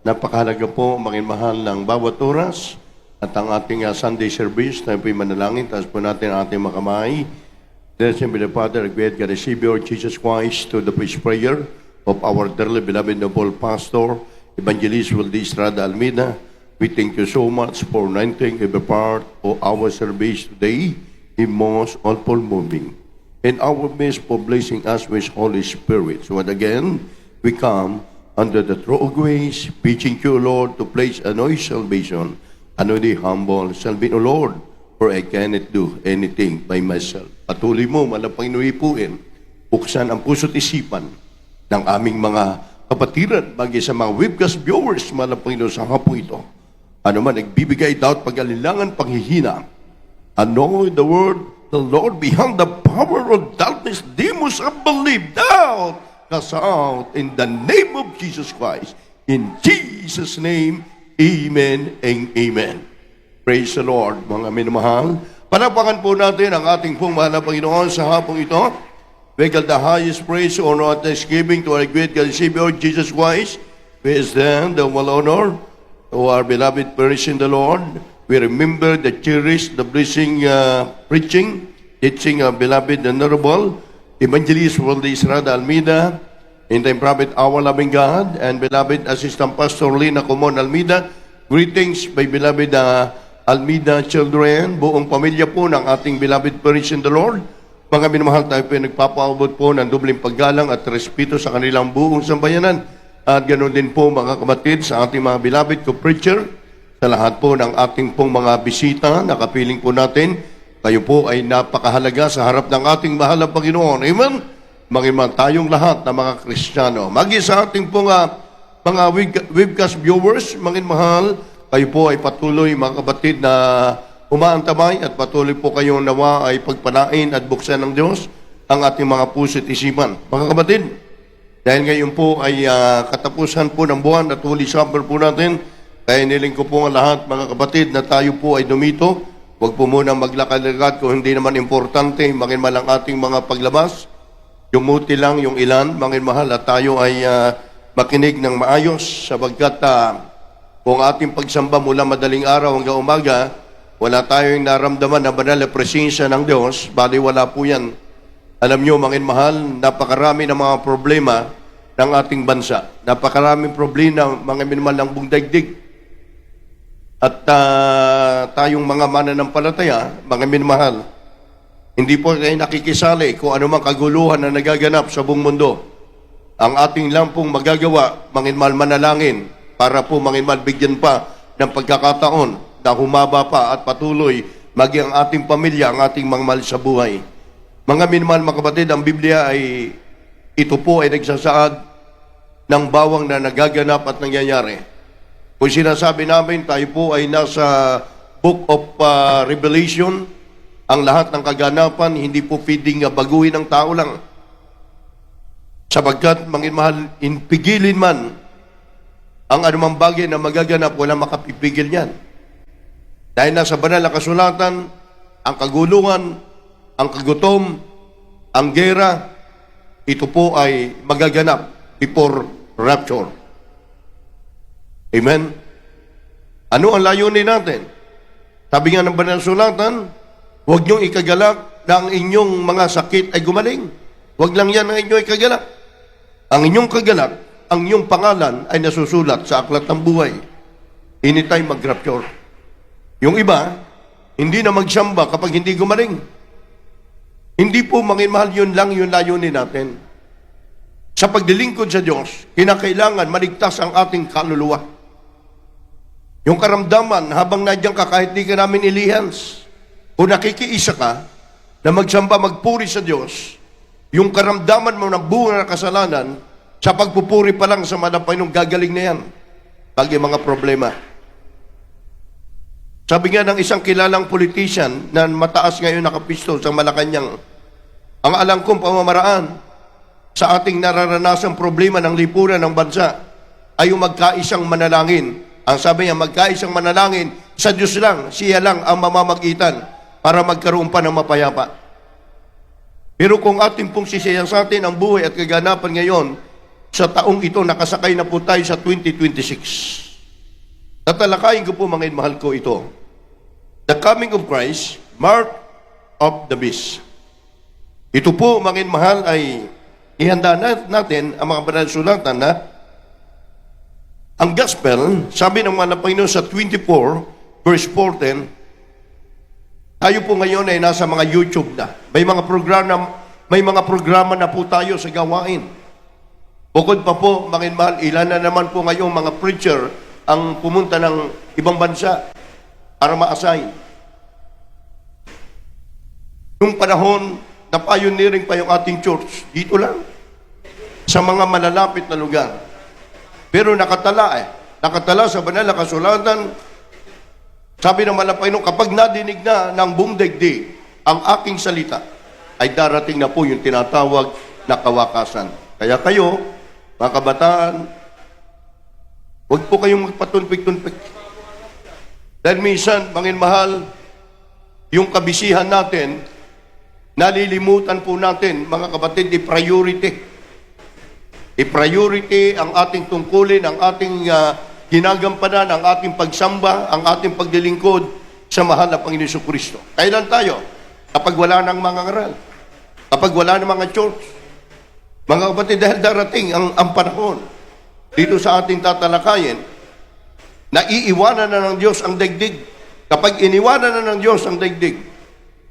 Napakahalaga po mahal ng bawat oras at ang ating Sunday service na po'y manalangin. Taas po natin ang ating makamay. Let's be the Father, great God, the Savior, Jesus Christ, to the first prayer of our dearly beloved noble pastor, Evangelist Waldi Estrada Almeida. We thank you so much for anointing every part of our service today in most awful moving. And our midst for blessing us with Holy Spirit. So again, we come under the throne of grace, preaching to you, Lord, to place a noise salvation, and only humble salvation, O Lord, for I cannot do anything by myself. Patuloy mo, Panginoon, buksan ang puso't isipan ng aming mga kapatiran, bagay sa mga webcast viewers, Panginoon, sa hapong ito. Ano man, nagbibigay doubt, pag-alilangan, panghihina. Anoint the word, the Lord, behind the power of darkness, demons unbelief, doubt, cast out in the name of Jesus Christ. In Jesus' name, amen and amen. Praise the Lord, mga minamahal. Palapakan po natin ang ating pong mahal na Panginoon sa hapong ito. We give the highest praise, honor, and thanksgiving to our great God, Savior, Jesus Christ. We stand the well honor to our beloved parents in the Lord. We remember the cherish, the blessing preaching, teaching our beloved Honorable Evangelist Waldi Estrada Almeida, in the prophet our loving God, and beloved Assistant Pastor Lina Comon Almeida. Greetings by beloved Almeida children, buong pamilya po ng ating beloved parents in the Lord. Mga minamahal, tayo po nagpapaabot po ng dubling paggalang at respeto sa kanilang buong sambayanan. At ganoon din po mga kapatid sa ating mga beloved co-preacher, sa lahat po ng ating pong mga bisita, nakapiling po natin, kayo po ay napakahalaga sa harap ng ating mahal na Panginoon. Amen? Mga tayong lahat na mga Kristiyano. Magi sa ating pong mga webcast viewers, mga mahal, kayo po ay patuloy mga kapatid na umaantabay at patuloy po kayong nawa ay pagpalain at buksan ng Diyos ang ating mga puso't isipan. Mga kapatid, dahil ngayon po ay katapusan po ng buwan at Holy Supper po natin, kaya niling ko po ang lahat mga kapatid na tayo po ay dumito. Huwag po muna maglakad-lakad kung hindi naman importante, makinmal ang ating mga paglabas. Yumuti lang yung ilan, mahal, at tayo ay makinig ng maayos sapagkat kung ating pagsamba mula madaling araw hanggang umaga, wala tayong naramdaman na banal na presensya ng Diyos, bali wala po yan. Alam nyo, mahal, napakarami ng mga problema ng ating bansa. Napakaraming problema, mahal, ng buong daigdig. At tayong mga mananampalataya, mga minamahal, hindi po kayo nakikisali kung ano mang kaguluhan na nagaganap sa buong mundo. Ang ating lang pong magagawa, manginmal manalangin, para po manginmal bigyan pa ng pagkakataon na humaba pa at patuloy maging ang ating pamilya, ang ating mga mahal sa buhay. Mga minamahal mga kapatid, ang Biblia ay, ito po ay nagsasaad ng bawang na nagaganap at nangyayari. Kung sinasabi namin, tayo po ay nasa Book of Revelation, ang lahat ng kaganapan, hindi po pwedeng baguhin ng tao lang. Sapagkat, mahal, inpigilin man ang anumang bagay na magaganap, walang makapipigil niyan. Dahil nasa banal na kasulatan, ang kaguluhan, ang kagutom, ang gera, ito po ay magaganap before rapture. Amen? Ano ang layunin natin? Sabi nga ng banal na sulatan, huwag niyong ikagalak na ang inyong mga sakit ay gumaling. Huwag lang yan ang inyong ikagalak. Ang inyong kagalak, ang inyong pangalan ay nasusulat sa aklat ng buhay. Anytime mag-rapture. Yung iba, hindi na magsamba kapag hindi gumaling. Hindi po, mahal, yun lang yung layunin natin. Sa pagdilingkod sa Diyos, kinakailangan maligtas ang ating kaluluwa. Yung karamdaman, habang nandiyan ka, kahit di ka namin ilihans, kung nakikiisa ka, na magsamba, magpuri sa Diyos, yung karamdaman mo ng bunga ng kasalanan, sa pagpupuri pa lang sa Panginoon, gagaling na yan. Pag yung mga problema. Sabi nga ng isang kilalang politician na mataas ngayon nakapisto sa Malacanang, ang alam kong pamamaraan sa ating nararanasang problema ng lipunan ng bansa ay yung magkaisang manalangin. Ang sabi niya, magkaisang manalangin, sa Diyos lang, siya lang ang mamamagitan para magkaroon pa ng mapayapa. Pero kung ating pong sisiyasatin ang buhay at kaganapan ngayon sa taong ito, nakasakay na po tayo sa 2026. Tatalakayin ko po mga mahal ko ito. The coming of Christ, mark of the beast. Ito po mga mahal ay ihanda natin ang mga banal na sulatan na ang gospel, sabi ng mga Panginoon sa 24 verse 14, tayo po ngayon ay nasa mga YouTube na. May mga programa na po tayo sa gawain. Bukod pa po, mga mahal, ilan na naman po ngayong mga preacher ang pumunta ng ibang bansa para ma-assign. Nung panahon, na pioneering pa yung ating church, dito lang, sa mga malalapit na lugar. Pero nakatala sa banal na kasulatan, sabi ng Panginoon, kapag nadinig na ng buong daigdig ang aking salita, ay darating na po yung tinatawag na kawakasan. Kaya kayo, mga kabataan, huwag po kayong magpatunpik-tunpik. Dahil minsan, mga mahal, yung kabisihan natin, nalilimutan po natin, mga kapatid, i-priority. I-priority ang ating tungkulin, ang ating ginagampanan, ang ating pagsamba, ang ating paglilingkod sa mahal na Panginoon Jesucristo. Kailan tayo? Kapag wala ng mga ngaral. Kapag wala ng mga church. Mga kapatid, dahil darating ang panahon dito sa ating tatalakayin, na iiwanan na ng Diyos ang daigdig. Kapag iniwanan na ng Diyos ang daigdig,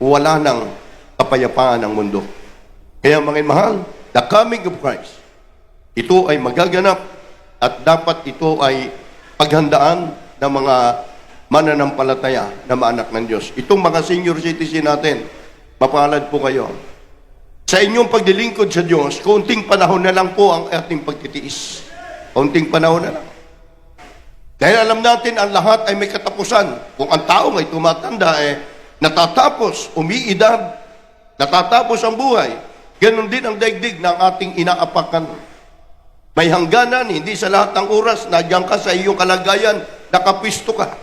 wala nang kapayapaan ang mundo. Kaya mga mahal, the coming of Christ, ito ay magaganap at dapat ito ay paghandaan ng mga mananampalataya na maanak ng Diyos. Itong mga senior citizen natin, mapalad po kayo. Sa inyong paglilingkod sa Diyos, kaunting panahon na lang po ang ating pagtitiis. Kaunting panahon na lang. Dahil alam natin, ang lahat ay may katapusan. Kung ang tao ay tumatanda, natatapos, umiidad, natatapos ang buhay. Ganon din ang daigdig ng ating inaapakan. May hangganan, hindi sa lahat ng oras, nadyan ka sa iyong kalagayan, nakapisto ka.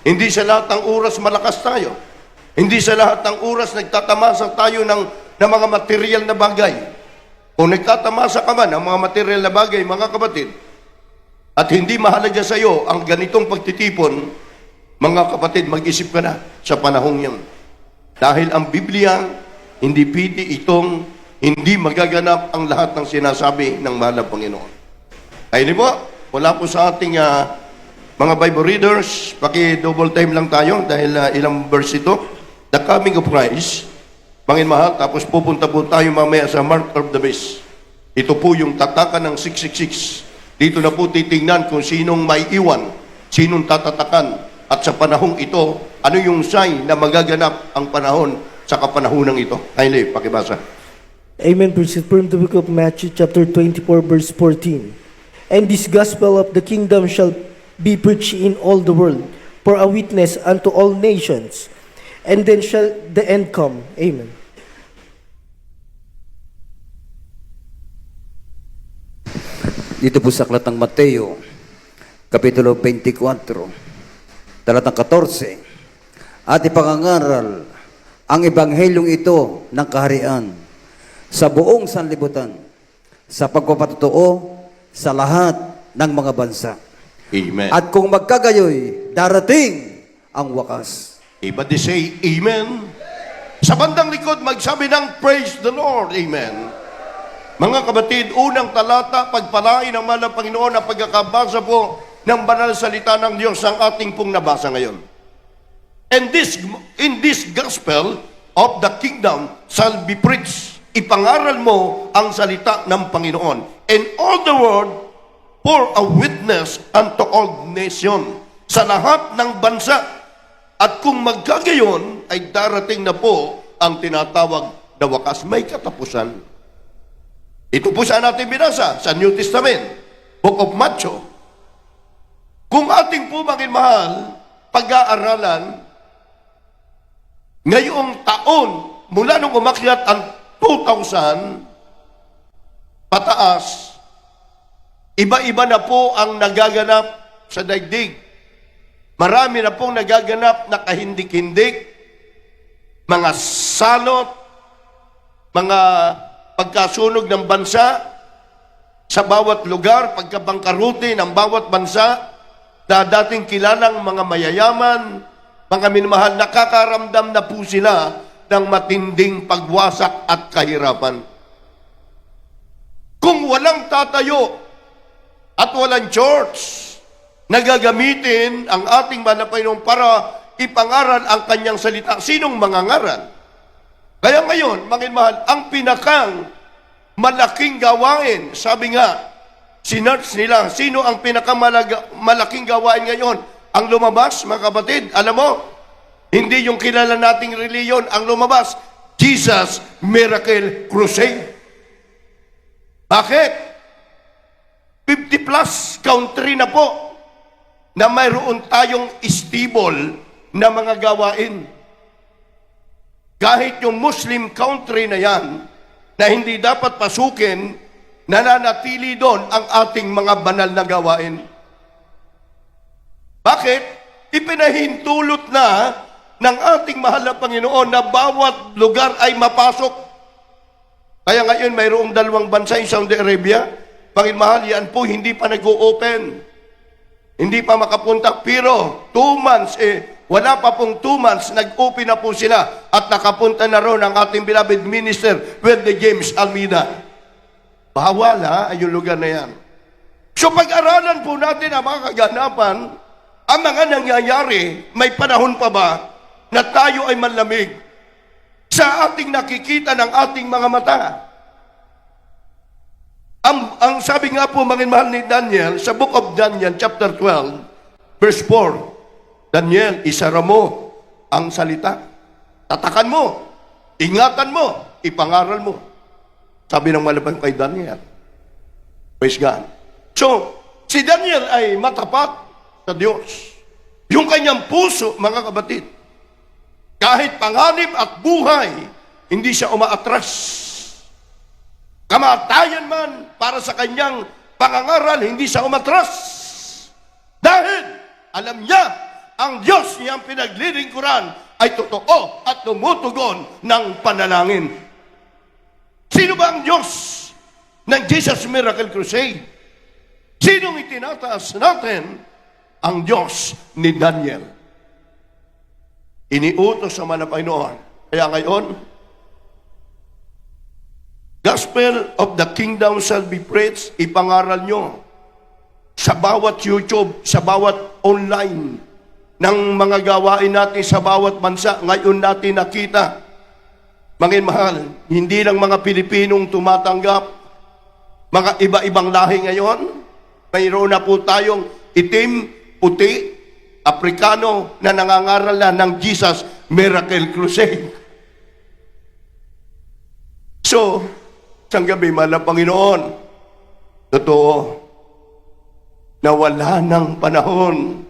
Hindi sa lahat ng oras malakas tayo. Hindi sa lahat ng oras nagtatamasa tayo ng mga material na bagay. Kung nagtatamasa ka man ng mga material na bagay, mga kapatid, at hindi mahalaga sa iyo ang ganitong pagtitipon, mga kapatid, mag-isip ka na sa panahong yan. Dahil ang Biblia, hindi pwede itong hindi magaganap ang lahat ng sinasabi ng mahal na Panginoon. Ay di po, wala po sa ating mga Bible readers, paki-double time lang tayo dahil ilang verse ito. The coming of Christ, mga mahal, tapos pupunta po tayo mamaya sa mark of the beast. Ito po yung tatakan ng 666. Dito na po titingnan kung sinong may iwan, sinong tatatakan, at sa panahong ito, ano yung sign na magaganap ang panahon sa kapanahonang ito. Kindly, pakibasa. Amen. Preach from the book of Matthew chapter 24 verse 14. And this gospel of the kingdom shall be preached in all the world for a witness unto all nations. And then shall the end come. Amen. Dito po sa aklat ng Mateo, Kapitulo 24, talatang 14, at ipangangaral ang ebanghelyong ito ng kaharian sa buong sanlibutan, sa pagpapatotoo sa lahat ng mga bansa. Amen. At kung magkagayoy, darating ang wakas. Everybody say, Amen. Sa bandang likod, magsabi ng Praise the Lord. Amen. Mga kapatid, unang talata, pagpalain ng mahal na Panginoon na pagkakabasa po ng banal salita ng Diyos ang ating pong nabasa ngayon. And in this gospel of the kingdom shall be preached. Ipangaral mo ang salita ng Panginoon. And all the world for a witness unto all nation. Sa lahat ng bansa. At kung magkagayon, ay darating na po ang tinatawag na wakas. May katapusan. Ito po saan natin binasa? Sa New Testament. Book of Matthew. Kung ating po mahal, pag-aaralan, ngayong taon, mula nung umakyat ang 2000, pataas, iba-iba na po ang nagaganap sa daigdig. Marami na pong nagaganap na kahindik-hindik, mga salot, mga pagkasunog ng bansa, sa bawat lugar, pagkabangkaruti ng bawat bansa, na dating kilalang mga mayayaman, mga minamahal, nakakaramdam na po sila ng matinding pagwasak at kahirapan. Kung walang tatayo at walang church na gagamitin ang ating Panginoon para ipangaral ang kanyang salita, sinong mangangaral? Kaya ngayon, mga mahal, ang pinakang malaking gawain, sabi nga, sinerch nila, sino ang pinakamalaking gawain ngayon? Ang lumabas, mga kapatid, alam mo, hindi yung kilala nating reliyon ang lumabas, Jesus Miracle Crusade. Bakit? 50 plus country na po na mayroon tayong stable na mga gawain. Kahit yung Muslim country na yan, na hindi dapat pasukin, nananatili doon ang ating mga banal na gawain. Bakit? Ipinahintulot na ng ating mahal na Panginoon na bawat lugar ay mapasok. Kaya ngayon mayroong dalawang bansa sa Saudi Arabia, Panginoon mahal, yan po hindi pa nag-o-open. Hindi pa makapunta, pero 2 months, wala pa pong 2 months, nag-open na po sila at nakapunta na ron ang ating beloved minister, Wednesday James Almeida. Bawal ay yung lugar na yan. So pag-aralan po natin ang mga kaganapan, ang mga nangyayari, may panahon pa ba na tayo ay manlamig sa ating nakikita ng ating mga mata? Ang sabi nga po, mga mahal ni Daniel, sa Book of Daniel, chapter 12, verse 4, Daniel, isara mo ang salita. Tatakan mo, ingatan mo, ipangaral mo. Sabi ng malabang kay Daniel. Praise God. So, si Daniel ay matapat sa Diyos. Yung kanyang puso, mga kapatid, kahit panganib at buhay, hindi siya umaatras. Kamatayan man para sa kanyang pangangaral, hindi siya umatras. Dahil alam niya, ang Diyos niyang pinaglilingkuran ay totoo at tumutugon ng panalangin. Sino ba ang Diyos ng Jesus Miracle Crusade? Sinong itinataas natin? Ang Diyos ni Daniel. Iniutos sa mga Panginoon. Kaya ngayon, Gospel of the Kingdom shall be preached, ipangaral nyo sa bawat YouTube, sa bawat online ng mga gawain natin sa bawat bansa. Ngayon natin nakita, mga mahal, hindi lang mga Pilipinong tumatanggap, mga iba-ibang lahi ngayon, mayroon na po tayong itim, puti, Aprikano na nangangaral na ng Jesus Miracle Crusade. So, isang gabi, mahal na Panginoon, totoo, na wala ng panahon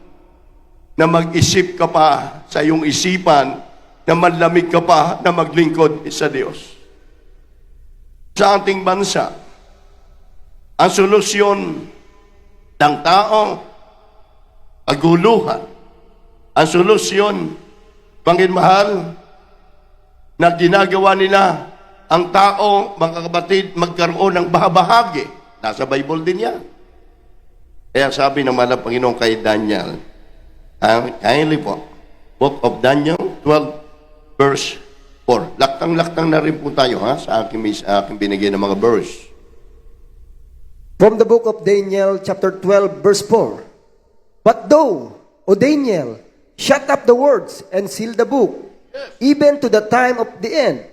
na mag-isip ka pa sa iyong isipan, na manlamig ka pa na maglingkod sa Diyos. Sa ating bansa, ang solusyon ng tao, aguluhan. Ang solusyon, Panginoon mahal, na ginagawa nila ang tao, mga kapatid, magkaroon ng bahagi. Nasa Bible din yan. Kaya sabi ng mahal na Panginoon kay Daniel, kindly po, Book of Daniel 12, verse 4. Laktang-laktang na rin po tayo sa aking binigay ng mga verse. From the book of Daniel, chapter 12, verse 4. But thou, O Daniel, shut up the words and seal the book, even to the time of the end.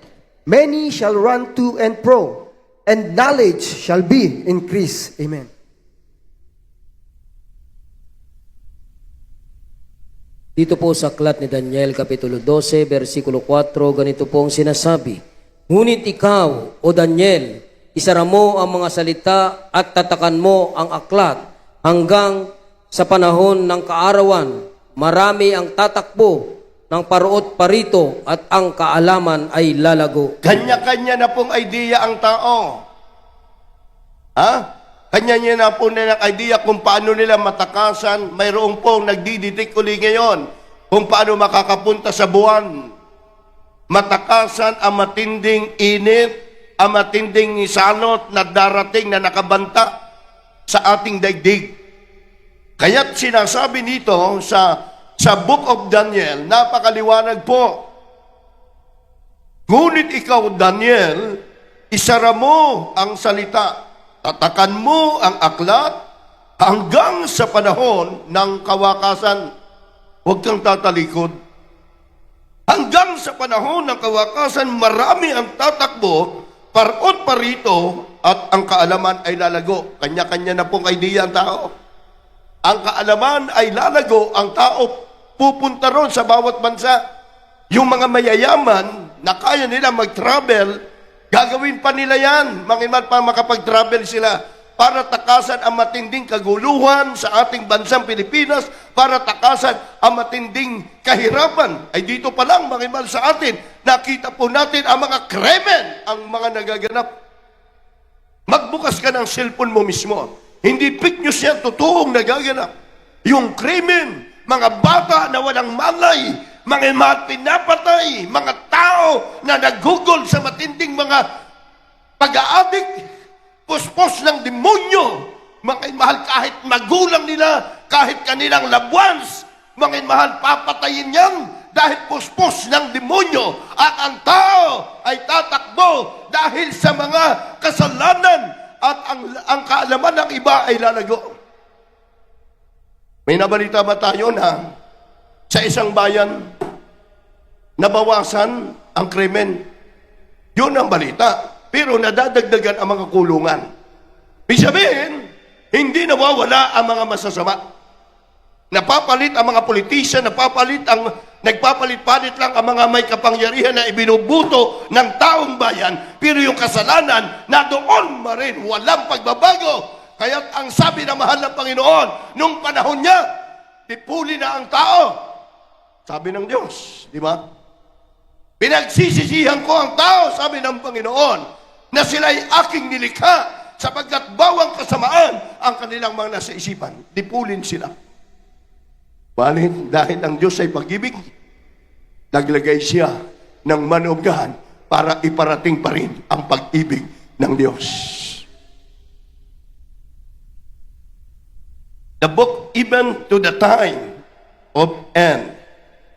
Many shall run to and fro, and knowledge shall be increased. Amen. Dito po sa aklat ni Daniel, Kapitulo 12, versikulo 4, ganito pong sinasabi, Ngunit ikaw, O Daniel, isara mo ang mga salita at tatakan mo ang aklat hanggang sa panahon ng kaarawan. Marami ang tatakbo ng paruot parito at ang kaalaman ay lalago. Kanya-kanya na pong idea ang tao. Kanya-kanya na po ng idea kung paano nila matakasan. Mayroong pong nagdididik uli ngayon kung paano makakapunta sa buwan. Matakasan ang matinding init ang matinding salot na darating na nakabanta sa ating daigdig. Kaya't sinasabi nito sa Book of Daniel, napakaliwanag po. Ngunit ikaw, Daniel, isara mo ang salita, tatakan mo ang aklat hanggang sa panahon ng kawakasan. Huwag kang tatalikod. Hanggang sa panahon ng kawakasan, marami ang tatakbo, parot parito, at ang kaalaman ay lalago. Kanya-kanya na pong idea ang tao. Ang kaalaman ay lalago, ang tao pupunta ron sa bawat bansa. Yung mga mayayaman na kaya nila mag-travel, gagawin pa nila yan. Mangiman pa makapag-travel sila para takasan ang matinding kaguluhan sa ating bansang Pilipinas, para takasan ang matinding kahirapan. Ay dito pa lang, mangiman sa atin, nakita po natin ang mga krimen, ang mga nagaganap. Magbukas ka ng cellphone mo mismo. Hindi fake news yan, totoong nagaganap. Yung krimen, mga bata na walang malay, mga pinapatay, mga tao na nagugol sa matinding mga pag-aadik, puspos ng demonyo, mga mahal kahit magulang nila, kahit kanilang loved ones, mga mahal papatayin yan dahil puspos ng demonyo, at ang tao ay tatakbo dahil sa mga kasalanan, at ang kaalaman ng iba ay lalago. May nabalita ba tayo na sa isang bayan nabawasan ang krimen? Yun ang balita. Pero nadadagdagan ang mga kulungan. Ibig sabihin, hindi nawawala ang mga masasama. Napapalit ang mga politician, nagpapalit-palit lang ang mga may kapangyarihan na ibinubuto ng taong bayan, pero yung kasalanan na doon ma rin, walang pagbabago. Kaya't ang sabi ng mahal ng Panginoon, nung panahon niya, tipuli na ang tao. Sabi ng Diyos, di ba? Pinagsisisihan ko ang tao, sabi ng Panginoon, na sila'y aking nilikha, sapagkat bawang kasamaan ang kanilang mga nasa isipan. Dipulin sila. Balit, dahil ang Diyos ay pag-ibig, naglagay siya ng manubgahan para iparating pa rin ang pag-ibig ng Diyos. The book, even to the time of end,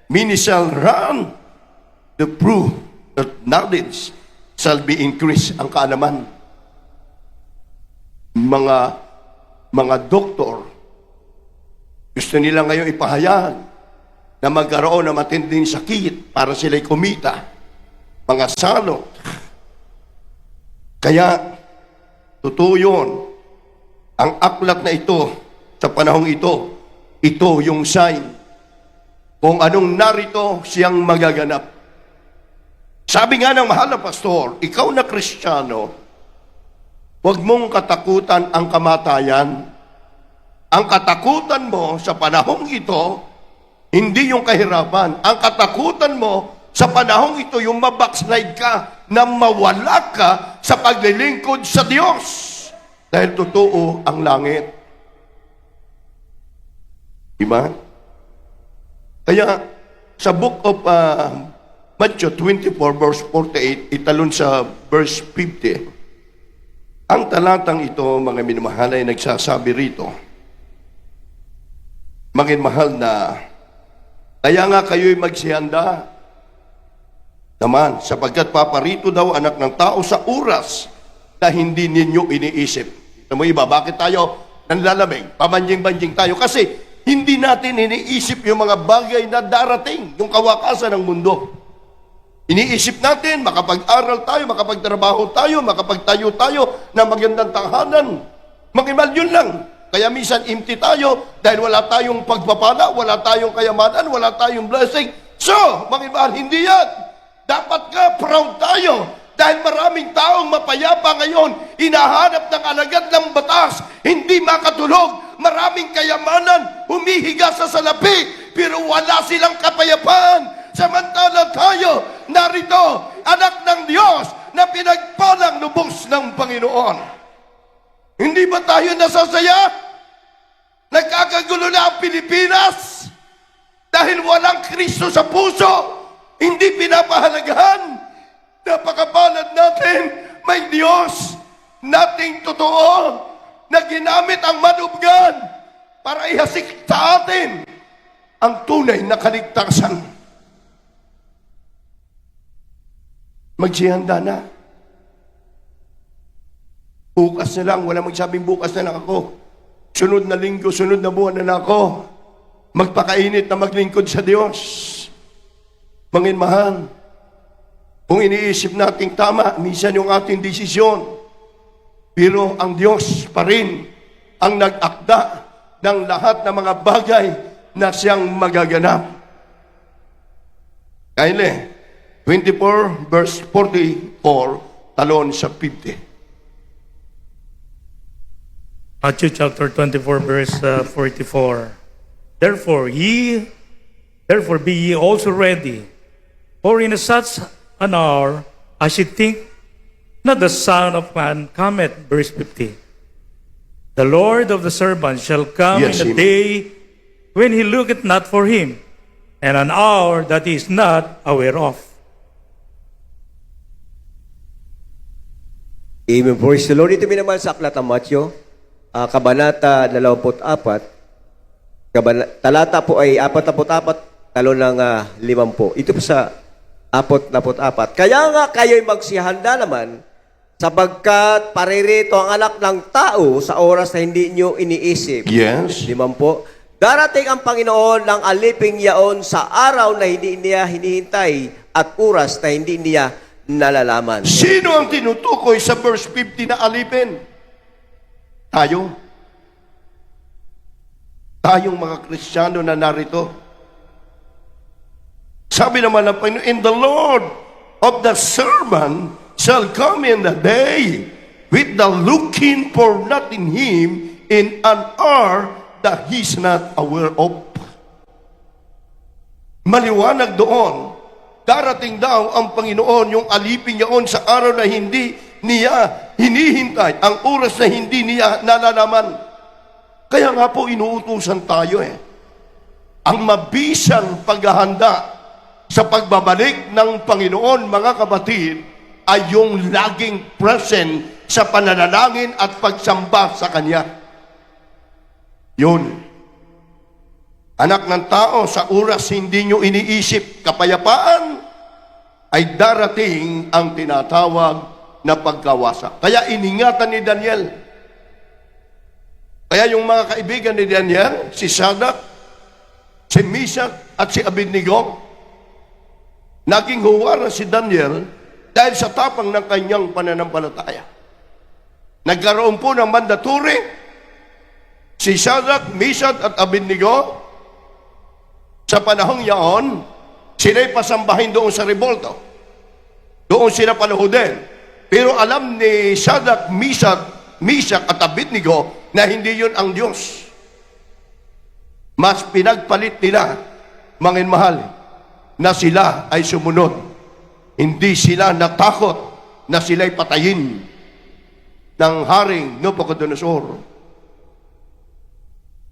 many shall run to prove that knowledge shall be increased. Ang kaalaman. Mga doktor, gusto nila ngayon ipahayag na magkaroon ng matinding sakit para sila'y kumita. Mga salot. Kaya, totoo yun. Ang aklat na ito, sa panahong ito yung sign kung anong narito siyang magaganap. Sabi nga ng mahal na pastor, ikaw na Kristiyano, huwag mong katakutan ang kamatayan. Ang katakutan mo sa panahong ito, hindi yung kahirapan. Ang katakutan mo sa panahong ito, yung mabackslide ka, na mawala ka sa paglilingkod sa Diyos. Dahil totoo ang langit. Diba? Kaya, sa book of Matthew 24, verse 48, italon sa verse 50, ang talatang ito, mga minamahal, ay nagsasabi rito, mga mahal na, kaya nga kayo'y magsihanda naman, sapagkat paparito daw anak ng tao sa oras na hindi ninyo iniisip. Ito mo iba, bakit tayo nanlalamig? Pamanjing-banjing tayo. Kasi hindi natin iniisip yung mga bagay na darating, yung kawakasan ng mundo. Iniisip natin, makapag-aral tayo, makapagtrabaho tayo, makapagtayo tayo na magandang tahanan. Mag-imal yun lang. Kaya minsan empty tayo dahil wala tayong pagpapala, wala tayong kayamanan, wala tayong blessing. So, mag-imal, hindi yan. Dapat ka, proud tayo. Dahil maraming taong mapayapa ngayon, hinahanap ng alagad ng batas, hindi makatulog. Maraming kayamanan, humihiga sa salapi, pero wala silang kapayapaan. Samantala tayo, narito, anak ng Diyos, na pinagpalang lubos ng Panginoon. Hindi ba tayo nasasaya? Nagkakagulo na ang Pilipinas dahil walang Kristo sa puso, hindi pinapahalagahan. Napakapalad natin, may Diyos nating totoo na ginamit ang manubgan para ihasik sa atin ang tunay na kaligtasan. Magsihanda na. Bukas na lang, wala magsabing bukas na lang ako. Sunod na linggo, sunod na buwan na lang ako. Magpakainit na maglingkod sa Diyos. Manginmahal, kung iniisip nating tama, minsan yung ating desisyon, pero ang Diyos pa rin ang nag-akda ng lahat ng mga bagay na siyang magaganap. Kaile, 24 verse 44, talon sa 50. Matthew chapter 24, verse 44. Therefore be ye also ready, for in such an hour as ye think not the Son of Man cometh, verse 50. The Lord of the servant shall come Yes, in a amen. day when he looketh not for him, and an hour that he is not aware of. Amen. Praise the Lord. Ito naman sa aklat ng Matthew, Kabanata 24, talata po ay 44, talon ng 50. Ito po sa 44. Kaya nga kayo'y magsihanda naman, sapagkat paririto ang anak ng tao sa oras na hindi nyo iniisip. Yes. 50. Darating ang Panginoon ng aliping yaon sa araw na hindi niya hinihintay at oras na hindi niya nalalaman. Sino ang tinutukoy sa verse 50 na alipin? Tayo. Tayong mga Kristiyano na narito. Sabi naman ng Panginoon, in the Lord of the servant shall come in the day with the looking for not in him in an hour that he's not aware of. Maliwanag doon, darating daw ang Panginoon, yung alipin yaon sa araw na hindi niya hinihintay, ang oras na hindi niya nalalaman. Kaya nga po inuutusan tayo ang mabisang paghahanda sa pagbabalik ng Panginoon, mga kapatid, ay yung laging present sa pananalangin at pagsamba sa Kanya. Yun. Anak ng tao, sa oras hindi nyo iniisip kapayapaan, ay darating ang tinatawag na pagkawasa. Kaya iningatan ni Daniel. Kaya yung mga kaibigan ni Daniel, si Shadrach, si Meshach, at si Abednego, naging huwaran si Daniel dahil sa tapang ng kanyang pananampalataya. Nagkaroon po ng mandatory si Shadrach, Meshach, at Abednego. Sa panahong yaon, sila'y pasambahin doon sa rebolto. Doon sila paluhudin. Pero alam ni Shadrach, Meshach, at Abednego na hindi yun ang Diyos. Mas pinagpalit nila, manginmahal, na sila ay sumunod. Hindi sila natakot na sila'y patayin ng Haring Nabucodonosor.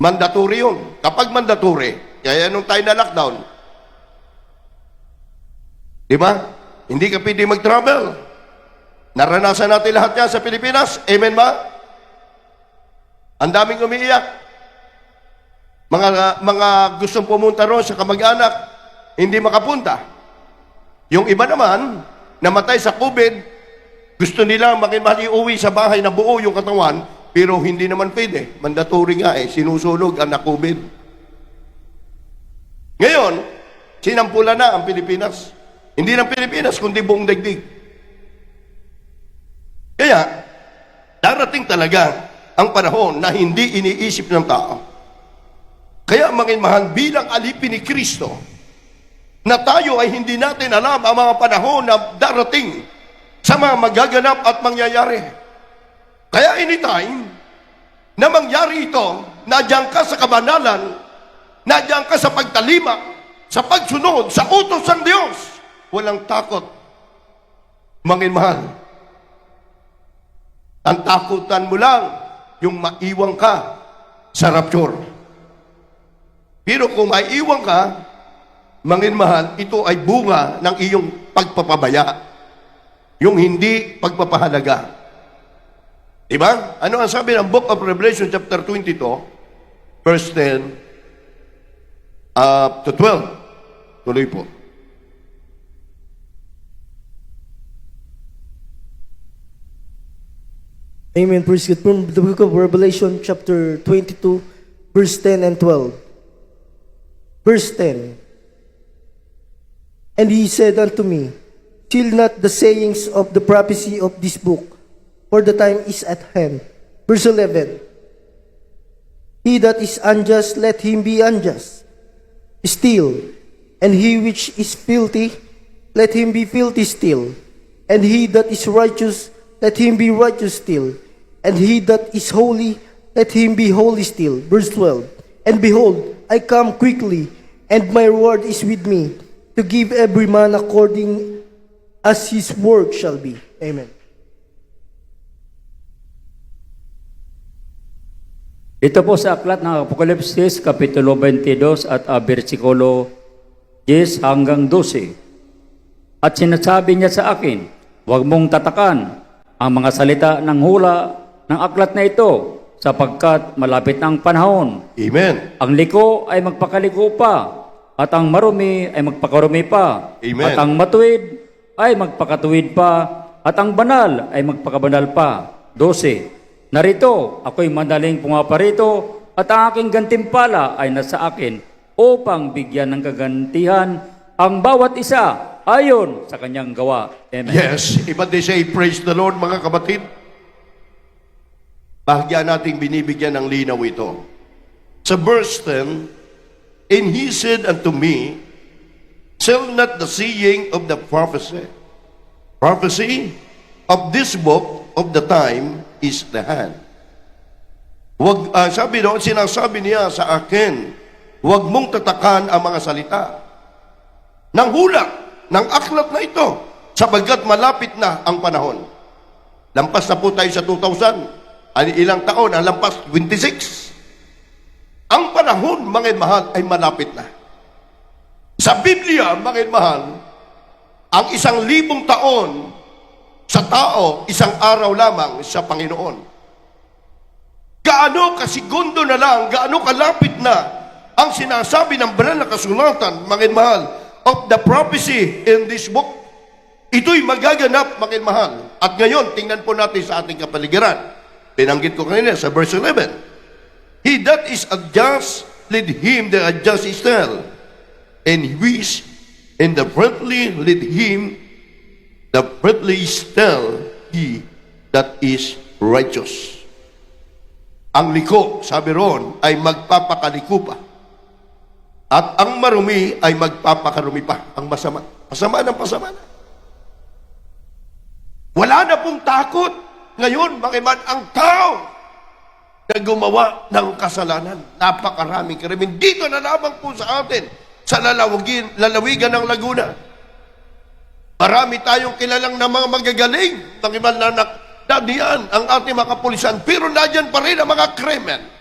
Mandatory yun. Kapag mandatory, kaya nung tayo na lockdown, di ba? Hindi ka pwede mag-travel. Naranasan natin lahat yan sa Pilipinas. Amen ba? Ang daming umiiyak. Mga gustong pumunta roon sa kamag-anak, hindi makapunta. Yung iba naman, namatay sa COVID, gusto nila makinmahal iuwi sa bahay na buo yung katawan, pero hindi naman pwede. Mandatory nga sinusunog ang na-COVID. Ngayon, sinampula na ang Pilipinas. Hindi ng Pilipinas, kundi buong daigdig. Kaya, darating talaga ang panahon na hindi iniisip ng tao. Kaya manginmahal, bilang alipin ni Kristo, na tayo ay hindi natin alam ang mga panahon na darating sa mga magaganap at mangyayari. Kaya anytime na mangyari ito, nadyan ka sa kabanalan, nadyan ka sa pagtalima, sa pagsunod, sa utos ng Diyos, walang takot, manginmahal. Ang takutan mo lang, yung maiwang ka sa rapture. Pero kung maiwang ka, manginmahal, ito ay bunga ng iyong pagpapabaya. yung hindi pagpapahalaga. Diba? Ano ang sabi ng Book of Revelation chapter 22, verse 10 to 12? Tuloy po. Amen. Praise God. From the book of Revelation, chapter 22, verse 10 and 12. Verse 10. And he said unto me, seal not the sayings of the prophecy of this book, for the time is at hand. Verse 11. He that is unjust, let him be unjust still, and he which is filthy, let him be filthy still, and he that is righteous, let him be righteous still, and he that is holy, let him be holy still. Verse 12. And behold, I come quickly, and my reward is with me, to give every man according as his work shall be. Amen. Ito po sa aklat ng Apokalipsis, Kapitulo 22 at versikulo 10 hanggang 12. At sinasabi niya sa akin, huwag mong tatakan ang mga salita ng hula ng aklat na ito, sapagkat malapit na ang panahon. Amen. Ang liko ay magpakaliko pa, at ang marumi ay magpakarumi pa, Amen. at ang matuwid ay magpakatuwid pa, at ang banal ay magpakabanal pa. 12. Narito, ako'y madaling pumaparito, at ang aking gantimpala ay nasa akin, upang bigyan ng kagantihan ang bawat isa ayon sa kanyang gawa. Amen. Yes, if they say, praise the Lord, mga kapatid, bahagyan nating binibigyan ng linaw ito. Sa verse 10, and he said unto me, seal not the saying of the prophecy. Prophecy of this book of the time is the hand. Sabi doon, sinasabi niya sa akin, huwag mong tatakan ang mga salita ng hula, ng aklat na ito, sapagkat malapit na ang panahon. Lampas na po tayo sa 2000. Ilang taon? Ang lampas, 26. Ang panahon, mga mahal, ay malapit na. Sa Biblia, mga mahal, ang 1,000 taon sa tao, isang araw lamang sa Panginoon. Gaano kasigundo na lang, gaano kalapit na ang sinasabi ng banal na kasulatan, mga mahal, of the prophecy in this book. Ito'y magaganap, mga mahal. At ngayon, tingnan po natin sa ating kapaligiran. Pinanggit ko kanina sa verse 11. He that is unjust, let him that unjust is tell. And which in the friendly, let him the friendly is tell he that is righteous. Ang liko, sabi ron, ay magpapakaliko pa. At ang marumi ay magpapakarumi pa. Ang masama. Pasama ng pasama na. Wala na pong takot. Ngayon, makiman ang tao na gumawa ng kasalanan. Napakaraming krimen. Dito na lamang po sa atin, sa lalawigan ng Laguna. Marami tayong kilalang na mga magagaling. Makiman na nakdadiyan ang ating mga kapulisan. Pero nadyan pa rin ang mga krimen.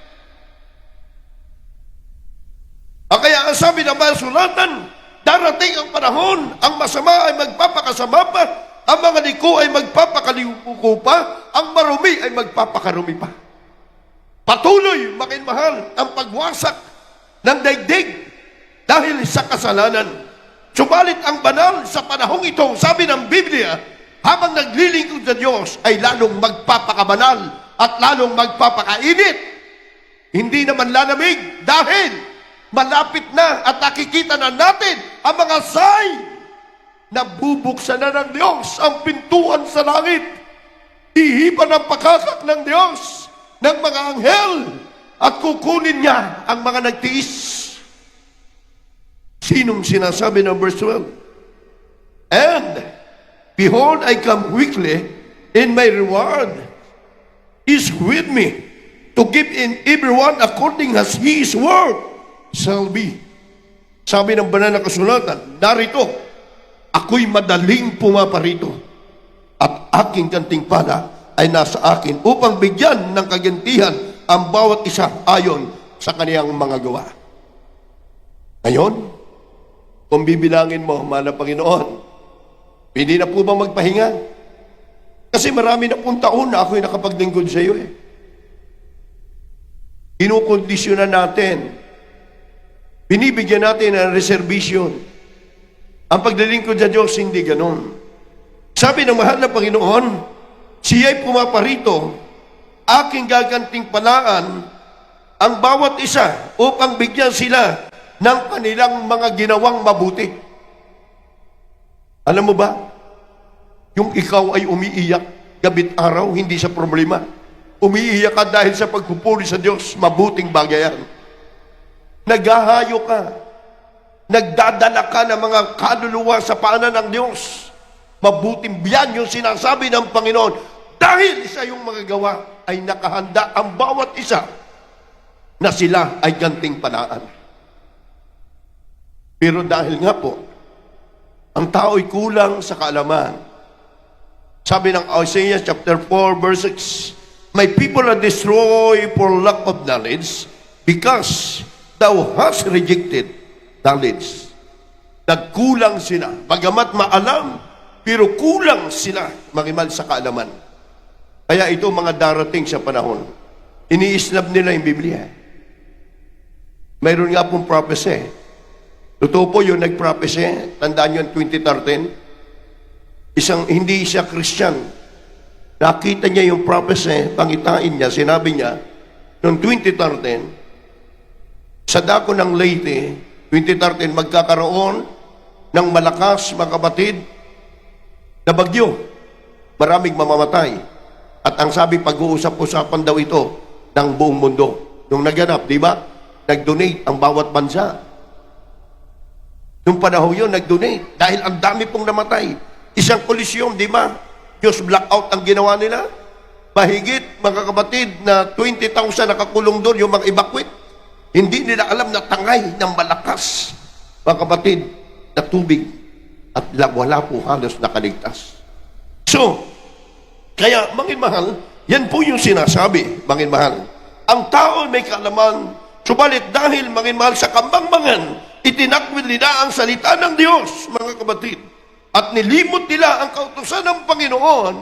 Kaya ang sabi ng mga sulatan, darating ang panahon, ang masama ay magpapakasama pa, ang mga liko ay magpapakaliuko pa, ang marumi ay magpapakarumi pa. Patuloy, makinmahal, ang pagwasak ng daigdig dahil sa kasalanan. Subalit ang banal sa panahong ito, sabi ng Biblia, habang naglilingkod sa Diyos ay lalong magpapakabanal at lalong magpapakainit. Hindi naman lalamig dahil malapit na at nakikita na natin ang mga sign na bubuksan na ng Diyos ang pintuan sa langit. Ihipan ang pakakak ng Diyos ng mga anghel at kukunin niya ang mga nagtiis. Sinong sinasabi ng verse 12? And behold, I come quickly, and my reward is with me, to give in everyone according as his work shall be. Sabi ng banal na kasulatan, narito, ako'y madaling pumaparito, at aking gantimpala ay nasa akin upang bigyan ng kagantihan ang bawat isa ayon sa kaniyang mga gawa. Ngayon, kung bibilangin mo, mahal na Panginoon, hindi na po ba magpahinga? Kasi marami na pong taon na ako'y nakapaglingkod sa iyo eh. Kinukondisyonan natin. Binibigyan natin ng reservation. Ang paglilingkod sa Diyos, hindi ganon. Sabi ng mahal na Panginoon, siya'y pumaparito, aking gaganting palaan ang bawat isa upang bigyan sila ng kanilang mga ginawang mabuti. Alam mo ba, yung ikaw ay umiiyak gabit araw, hindi sa problema. Umiiyak ka dahil sa pagpupuri sa Diyos, mabuting bagay yan. Naghahayo ka, nagdadala ka ng mga kaluluwa sa paanan ng Diyos. Mabuting biyan yung sinasabi ng Panginoon. Dahil sa iyong mga gawa ay nakahanda ang bawat isa na sila ay ganting palaan. Pero dahil nga po, ang tao'y kulang sa kaalaman. Sabi ng Isaiah chapter 4 verse 6, my people are destroyed for lack of knowledge because thou hast rejected knowledge. Nagkulang sila. Bagamat maalam, pero kulang sila makimal sa kaalaman. Kaya ito mga darating sa panahon, iniislab nila yung Biblia. Mayroon nga pong prophecy. Totoo po yung nag-prophecy. Tandaan nyo 2013. Hindi siya Christian. Nakita niya yung prophecy, pangitain niya, sinabi niya, noong 2013, sa dako ng Leyte, 2013, magkakaroon ng malakas, mga kapatid, na bagyo. Maraming mamamatay. At ang sabi, pag-uusap-usapan daw ito ng buong mundo. Nung naganap, di ba? Nag-donate ang bawat bansa. Nung panahon yun, nag-donate. Dahil ang dami pong namatay. Isang kolisyon, di ba? Diyos blackout ang ginawa nila. Mahigit, mga kapatid, na 20,000 nakakulong doon, yung mga evacuate. Hindi nila alam na tangay ng malakas, mga kapatid, na tubig. At wala po halos nakaligtas. So, kaya, mangin mahal, yan po yung sinasabi, mangin mahal. Ang tao may kaalaman, subalit dahil, mangin mahal, sa kambangmangan, itinakwil nila ang salita ng Diyos, mga kapatid. At nilimot nila ang kautusan ng Panginoon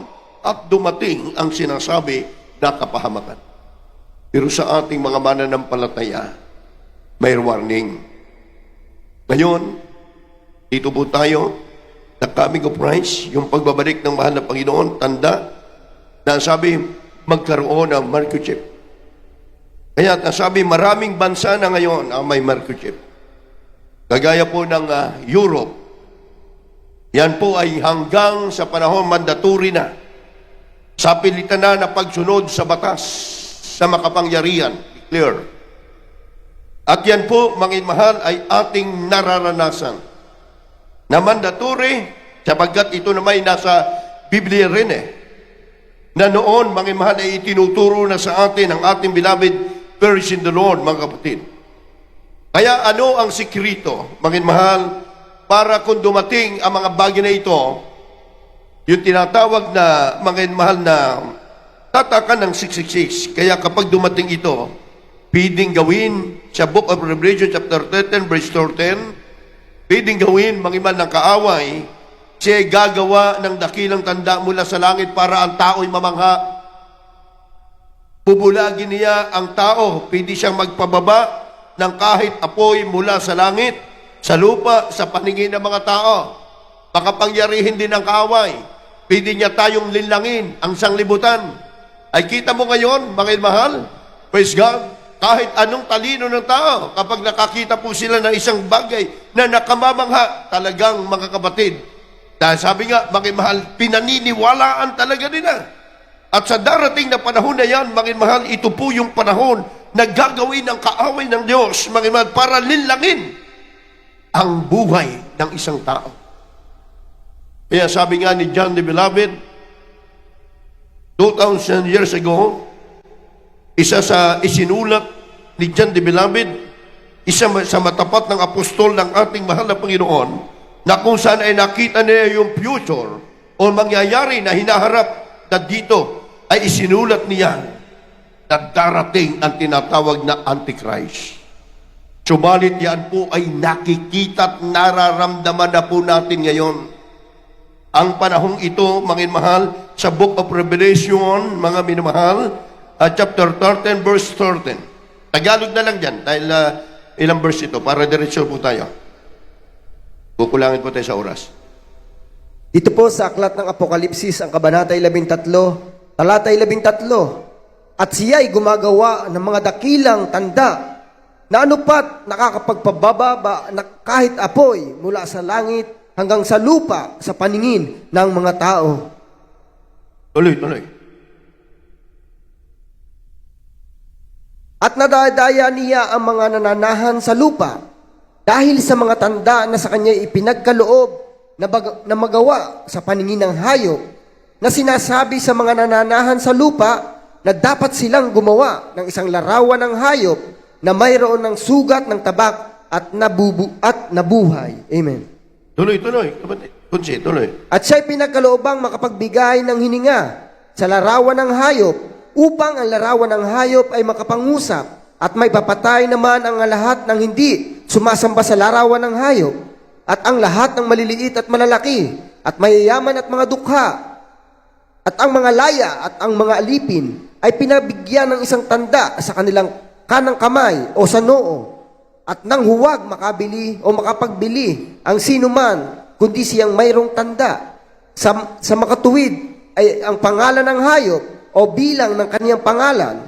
at dumating ang sinasabi na kapahamakan. Pero sa ating mga mananampalataya, may warning. Ngayon, dito po tayo, the coming of Christ, yung pagbabalik ng mahal na Panginoon, tanda, na sabi, magkaroon ng microchip. Kaya nasabi, maraming bansa na ngayon ang may microchip. Kagaya po ng Europe, yan po ay hanggang sa panahon mandatory na sa pilitan na pagsunod sa batas sa makapangyarihan. Clear. At yan po, mangin mahal, ay ating nararanasan na mandatory sapagkat ito naman ay nasa Biblia rin na noon, mangin mahal, ay itinuturo na sa atin ang ating beloved perish in the Lord, mga kapatid. Kaya ano ang sikrito, mangin mahal, para kung dumating ang mga bagay na ito, yung tinatawag na mga mahal na tatakan ng 666. Kaya kapag dumating ito, pwedeng gawin sa Book of Revelation chapter 13 verse 10, pwedeng gawin mga iman ng kaaway, siya gagawa ng dakilang tanda mula sa langit para ang tao'y mamangha. Bubulagin niya ang tao, pwede siyang magpababa ng kahit apoy mula sa langit, sa lupa, sa paningin ng mga tao. Makapangyarihin din ang kaaway. Pwede niya tayong linlangin ang sanglibutan. Ay kita mo ngayon, mga mahal, praise God, kahit anong talino ng tao, kapag nakakita po sila ng isang bagay na nakamamangha, talagang mga kapatid, dahil sabi nga, mga mahal, pinaniniwalaan talaga nila. At sa darating na panahon na yan, mga mahal, ito po yung panahon na gagawin ng kaaway ng Diyos, mga mahal, para linlangin ang buhay ng isang tao. Kaya sabi nga ni John the Beloved, 2,000 years ago, isa sa isinulat ni John the Beloved, isa sa matapat ng apostol ng ating mahal na Panginoon, na kung saan ay nakita niya yung future o mangyayari na hinaharap na dito, ay isinulat niya na darating ang tinatawag na Antichrist. Subalit yan po ay nakikita at nararamdaman na po natin ngayon. Ang panahong ito, mangin mahal, sa Book of Revelation, mga minamahal, chapter 13, verse 13. Tagalog na lang dyan, dahil ilang verse ito, para diretso po tayo. Kukulangin po tayo sa oras. Dito po sa aklat ng Apokalipsis, ang kabanatay 13, talatay 13, at siya'y gumagawa ng mga dakilang tanda na anupat nakakapagpababa na kahit apoy mula sa langit hanggang sa lupa sa paningin ng mga tao. Tuloy, tuloy. At nadadaya niya ang mga nananahan sa lupa dahil sa mga tanda na sa kanya ipinagkaloob na magawa sa paningin ng hayop na sinasabi sa mga nananahan sa lupa na dapat silang gumawa ng isang larawan ng hayop na mayroon ng sugat ng tabak at nabuhay. Amen. Tuloy, tuloy. Kunsi, tuloy. At siya'y pinagkaloobang makapagbigay ng hininga sa larawan ng hayop upang ang larawan ng hayop ay makapangusap at may papatay naman ang lahat ng hindi sumasamba sa larawan ng hayop at ang lahat ng maliliit at malalaki at mayayaman at mga dukha at ang mga laya at ang mga alipin ay pinabigyan ng isang tanda sa kanilang kanang kamay o sa noo at nang huwag makabili o makapagbili ang sinuman kundi siyang mayroong tanda sa makatuwid ay ang pangalan ng hayop o bilang ng kaniyang pangalan.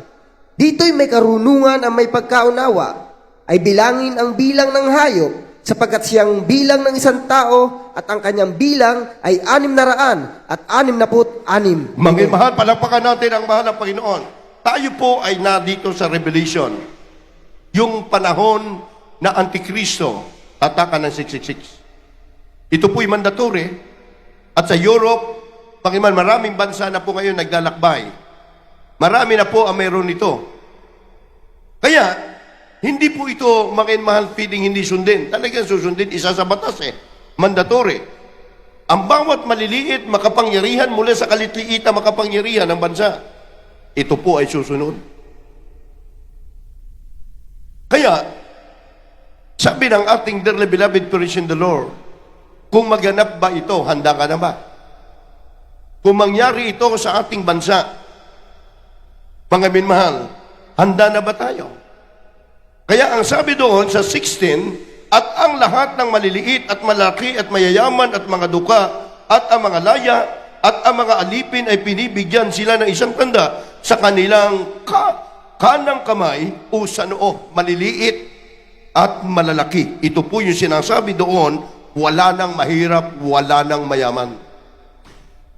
Dito'y may karunungan ang may pagkaunawa ay bilangin ang bilang ng hayop sapagkat siyang bilang ng isang tao at ang kanyang bilang ay 666. Mga mahal, palakpakan natin ang mahal ng Panginoon. Tayo po ay nandito sa Revelation. Yung panahon na Antikristo, tatakan ng 666. Ito po'y mandatory. At sa Europe, Panginoon, maraming bansa na po ngayon naglalakbay. Marami na po ang meron nito. Kaya, hindi po ito, mga mahal, feeding hindi sundin. Talagang susundin, isa sa batas mandatory. Ang bawat maliliit, makapangyarihan mula sa kalitliita, makapangyarihan ng bansa, ito po ay susunod. Kaya, sabi ng ating dearly beloved praise in the Lord, kung maganap ba ito, handa ka na ba? Kung mangyari ito sa ating bansa, mga minmahal, handa na ba tayo? Kaya ang sabi doon sa 16, at ang lahat ng maliliit at malaki at mayayaman at mga duka at ang mga laya at ang mga alipin ay pinibigyan sila ng isang tanda sa kanilang kanang kamay o sa noo, maliliit at malalaki. Ito po yung sinasabi doon, wala nang mahirap, wala nang mayaman.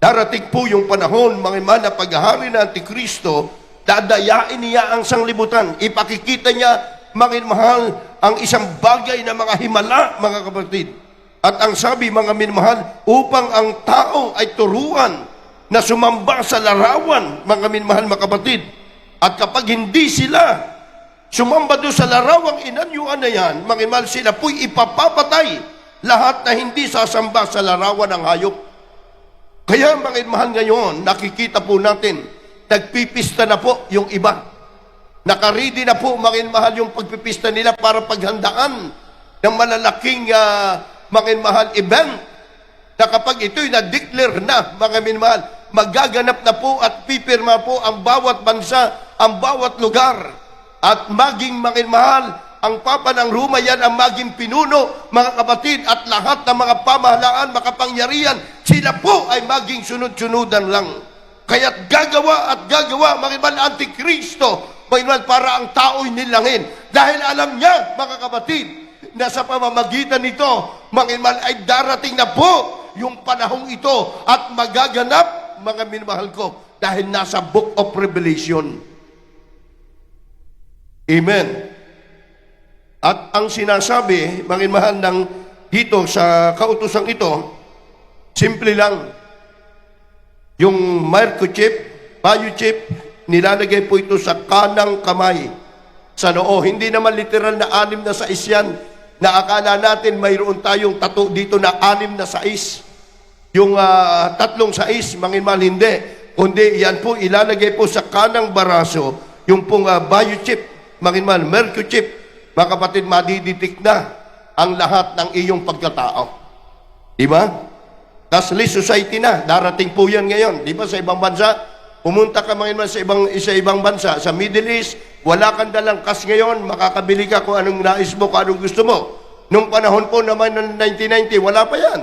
Darating po yung panahon, mga iman, na paghahari ng Antikristo, dadayain niya ang sanglibutan. Ipakikita niya, mga mahal, ang isang bagay na mga himala, mga kapatid. At ang sabi, mga minmahal, upang ang tao ay turuan na sumamba sa larawan, mga minmahal, mga kapatid. At kapag hindi sila sumamba doon sa larawang inanyuan na yan, mga minmahal, sila po'y ipapapatay lahat na hindi sasamba sa larawan ng hayop. Kaya mga mahal ngayon, nakikita po natin, nagpipista na po yung iba. Nakaredy na po mga mahal yung pagpipista nila para paghandaan ng malalaking mga mahal event na kapag ito'y na-declare na mga mahal, magaganap na po at pipirma po ang bawat bansa, ang bawat lugar. At maging mga mahal, ang Papa ng Roma yan ang maging pinuno, mga kapatid, at lahat ng mga pamahalaan, makapangyarihan, sila po ay maging sunod-sunudan lang. Kaya't gagawa, mga iban, Antikristo, mga iban, para ang tao'y nilangin. Dahil alam niya, mga kapatid, na sa pamamagitan nito, mga iban, ay darating na po yung panahong ito at magaganap, mga minamahal ko, dahil nasa Book of Revelation. Amen. At ang sinasabi, mga mahal, ng dito sa kautosang ito, simple lang. Yung microchip, biochip, nilalagay po ito sa kanang kamay, sa noo. Hindi naman literal na 6 na 6 yan, na akala natin mayroon tayong tattoo dito na 6 na 6. Yung 3 6, mga mahal, hindi. Kundi yan po, ilalagay po sa kanang baraso, yung pong biochip, mga mahal, microchip. Mga kapatid, madiditik na ang lahat ng iyong pagkatao. Diba? cashless society na. Darating po yan ngayon. Di ba sa ibang bansa, pumunta ka mga sa ibang bansa, sa Middle East, wala kang dalang cash ngayon, makakabili ka kung anong nais mo, kung anong gusto mo. Nung panahon po naman ng 1990, wala pa yan.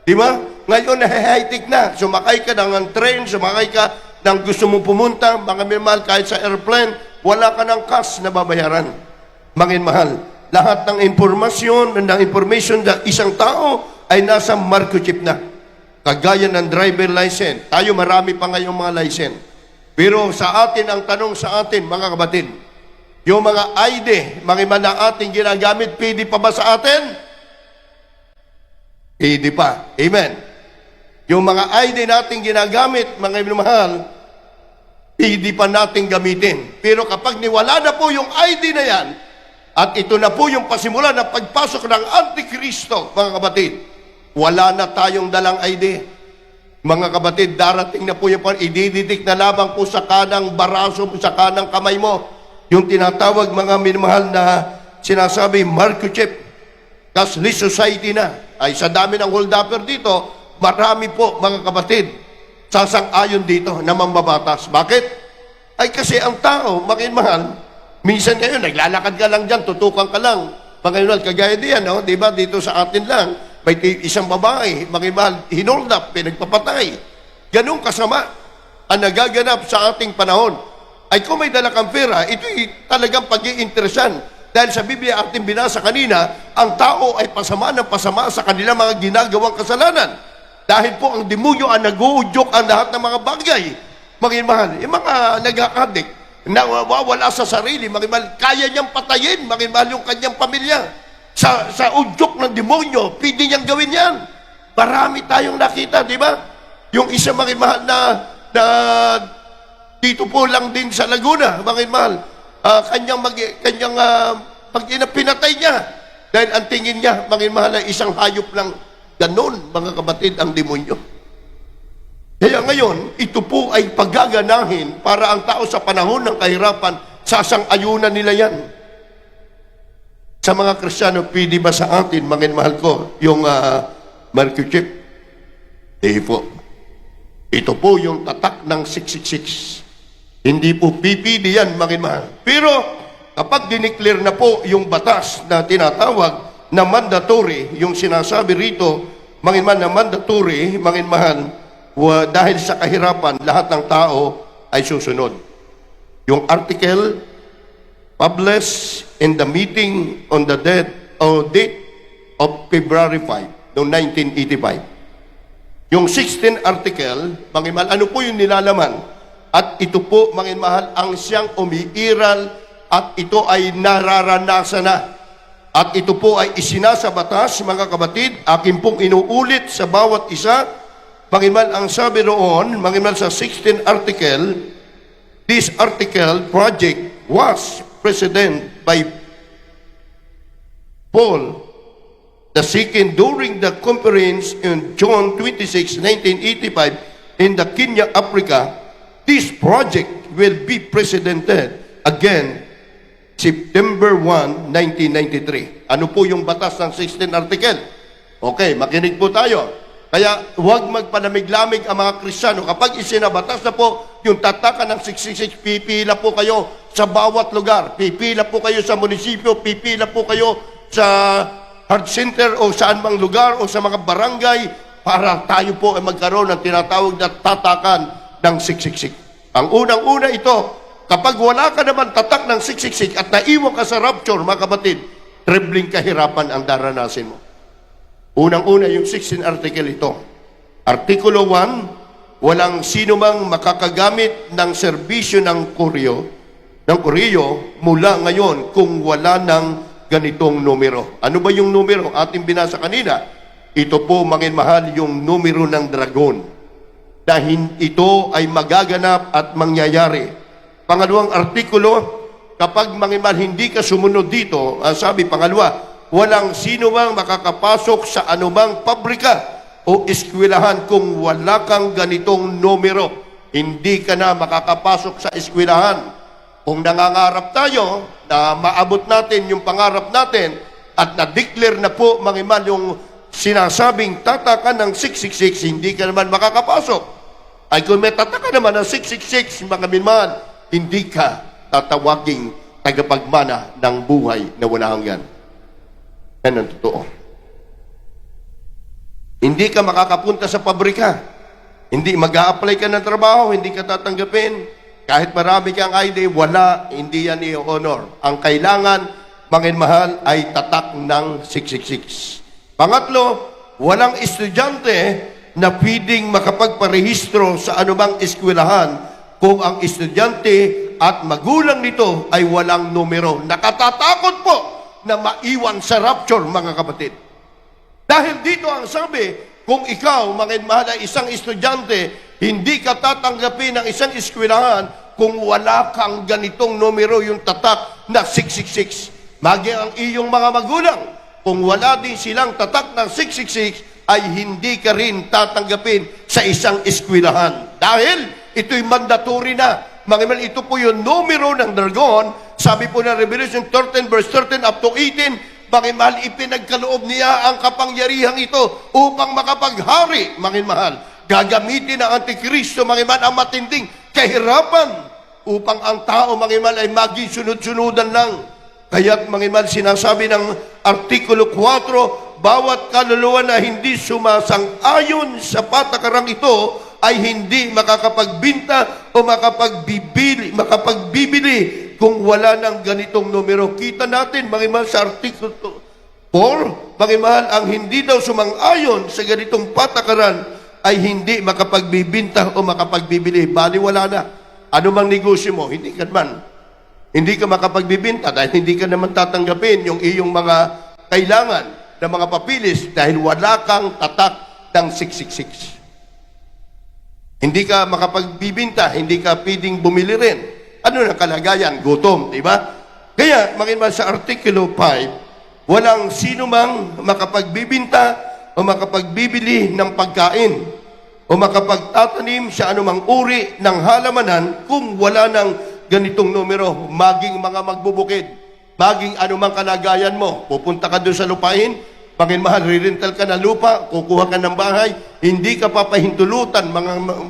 Di ba? Ngayon, high-tech na. Sumakay ka ng train, sumakay ka ng gusto mong pumunta, mga mahal, kahit sa airplane, wala ka ng cash na babayaran. Mga mahal, lahat ng information ng isang tao ay nasa microchip na. Kagaya ng driver license. Tayo marami pa ngayong mga license. Pero sa atin, ang tanong sa atin, mga kapatid, yung mga ID, mga iba na ating ginagamit, pwede pa ba sa atin? Pwede pa. Amen. Yung mga ID nating ginagamit, mga mahal, pwede pa nating gamitin. Pero kapag niwala na po yung ID na yan, at ito na po yung pasimula ng pagpasok ng Antikristo, mga kapatid, wala na tayong dalang ID. Mga kapatid, darating na po yung idididik na labang po sa kanang baraso, sa kanang kamay mo. Yung tinatawag mga minamahal na sinasabi, microchip, cashless society na. Ay sa dami ng hold-upper dito, marami po mga kapatid, sasang-ayon dito na mambabatas. Bakit? Ay kasi ang tao, mahal, minsan kayo, naglalakad ka lang dyan, tutukan ka lang. Mga kagaya diyan, no? Diba, dito sa atin lang, may isang babae, mahal, hinold up, pinagpapatay. Ganun kasama ang nagaganap sa ating panahon. Ay kung may dala kang pera, ito'y talagang pag-iinteresan. Dahil sa Biblia ating binasa kanina, ang tao ay pasama ng pasama sa kanilang mga ginagawang kasalanan. Dahil po ang demonyo ang nag-uudyok ang lahat ng mga bagay. Mga mahal, yung mga nag-aadik, na wala sa sarili, mga mahal, kaya niyang patayin, mga mahal, yung kanyang pamilya. Sa udyok ng demonyo, pwede niyang gawin yan. Marami tayong nakita, di ba? Yung isa, mga mahal, na dito po lang din sa Laguna, mga mahal, pinatay niya. Dahil ang tingin niya, mga mahal, ay isang hayop lang. Ganon, mga kapatid, ang demonyo. Kaya ngayon, ito po ay paggaganahin para ang tao sa panahon ng kahirapan, sasang-ayunan nila yan. Sa mga Kristiyano, pwede ba sa atin, mga mahal ko, yung microchip? Po. Ito po yung tatak ng 666. Hindi po pipili yan, mga mahal. Pero, kapag dineclare na po yung batas na tinatawag na mandatory, yung sinasabi rito, mga mahal, na mandatory, mga mahal, dahil sa kahirapan, lahat ng tao ay susunod. Yung article published in the meeting on the date of February 5, noong 1985. Yung 16th article, mga mahal, ano po yung nilalaman? At ito po, mga mahal, ang siyang umiiral at ito ay nararanasan na. At ito po ay isinasa batas, mga kapatid, akin pong inuulit sa bawat isa. Mga mahal, ang sabi roon, mga mahal, sa 16th article, this article project was presented by Paul II during the conference in June 26, 1985 in the Kenya, Africa. This project will be presented again September 1, 1993. Ano po yung batas ng 16 article? Okay, makinig po tayo. Kaya huwag magpalamig-lamig ang mga Kristiyano. Kapag isinabatas na po yung tatakan ng 666, pipila po kayo sa bawat lugar. Pipila po kayo sa munisipyo, pipila po kayo sa heart center o saan mang lugar o sa mga barangay para tayo po ay magkaroon ng tinatawag na tatakan ng 666. Ang unang-una ito, kapag wala ka naman tatak ng 666 at naiwan ka sa rapture, mga kapatid, trembling kahirapan ang daranasin mo. Unang-una yung 16 article ito. Artikulo 1, walang sino mang makakagamit ng serbisyo ng koreo mula ngayon kung wala ng ganitong numero. Ano ba yung numero? Ating binasa kanina. Ito po, mga mahal, yung numero ng dragon. Dahil ito ay magaganap at mangyayari. Pangalawang artikulo, kapag mga mahal, hindi ka sumunod dito, sabi pangalawa, walang sino mang makakapasok sa anumang pabrika o eskwelahan kung wala kang ganitong numero. Hindi ka na makakapasok sa eskwelahan. Kung nangangarap tayo na maabot natin yung pangarap natin at na-declare na po, mga mahal, yung sinasabing tatakan ng 666, hindi ka naman makakapasok. Ay kung may tataka naman ng 666, mga minman, hindi ka tatawaging tagapagmana ng buhay na wala hanggan. Yan ang totoo. Hindi ka makakapunta sa pabrika. Hindi mag-a-apply ka ng trabaho, hindi ka tatanggapin. Kahit marami kang ID, wala, hindi yan i-honor. Ang kailangan, mahal, ay tatak ng 666. Pangatlo, walang estudyante na pwedeng makapagparehistro sa anumang eskwelahan kung ang estudyante at magulang nito ay walang numero. Nakatatakot po na maiwan sa rapture, mga kapatid. Dahil dito ang sabi, kung ikaw, mahal, ay isang estudyante, hindi ka tatanggapin ng isang eskwelahan kung wala kang ganitong numero, yung tatak na 666. Maging ang iyong mga magulang, kung wala din silang tatak ng 666, ay hindi ka rin tatanggapin sa isang eskwelahan. Dahil ito'y mandatory na. Mga ito po yung numero ng dragon. Sabi po ng Revelation 13 verse 13 up to 18, mga mahal, ipinagkaloob niya ang kapangyarihang ito upang makapaghari, mga mahal. Gagamitin ng Antikristo, mga mahal, ang matinding kahirapan upang ang tao, mga mahal, ay maging sunod-sunudan lang. Kaya't, mga mahal, sinasabi ng Artikulo 4, bawat kaluluwa na hindi sumasang-ayon sa patakarang ito ay hindi makakapagbinta o makapagbibili kung wala ng ganitong numero. Kita natin, mga mahal, sa Artikulo 4, mga mahal, ang hindi daw sumang-ayon sa ganitong patakaran ay hindi makapagbibinta o makapagbibili. Bali, wala na. Ano mang negosyo mo, hindi ka man. Hindi ka makapagbibinta dahil hindi ka naman tatanggapin yung iyong mga kailangan ng mga papilis dahil wala kang tatak ng 666. Hindi ka makapagbibinta, hindi ka pwedeng bumili rin. Ano na kalagayan? Gutom, di ba? Kaya, makinig sa Artikulo 5, walang sino mang makapagbibinta o makapagbibili ng pagkain o makapagtatanim sa anumang uri ng halamanan kung wala ng ganitong numero, maging mga magbubukid, maging anumang kalagayan mo, pupunta ka doon sa lupain, mahal, rirental ka ng lupa, kukuha ka ng bahay, hindi ka papahintulutan,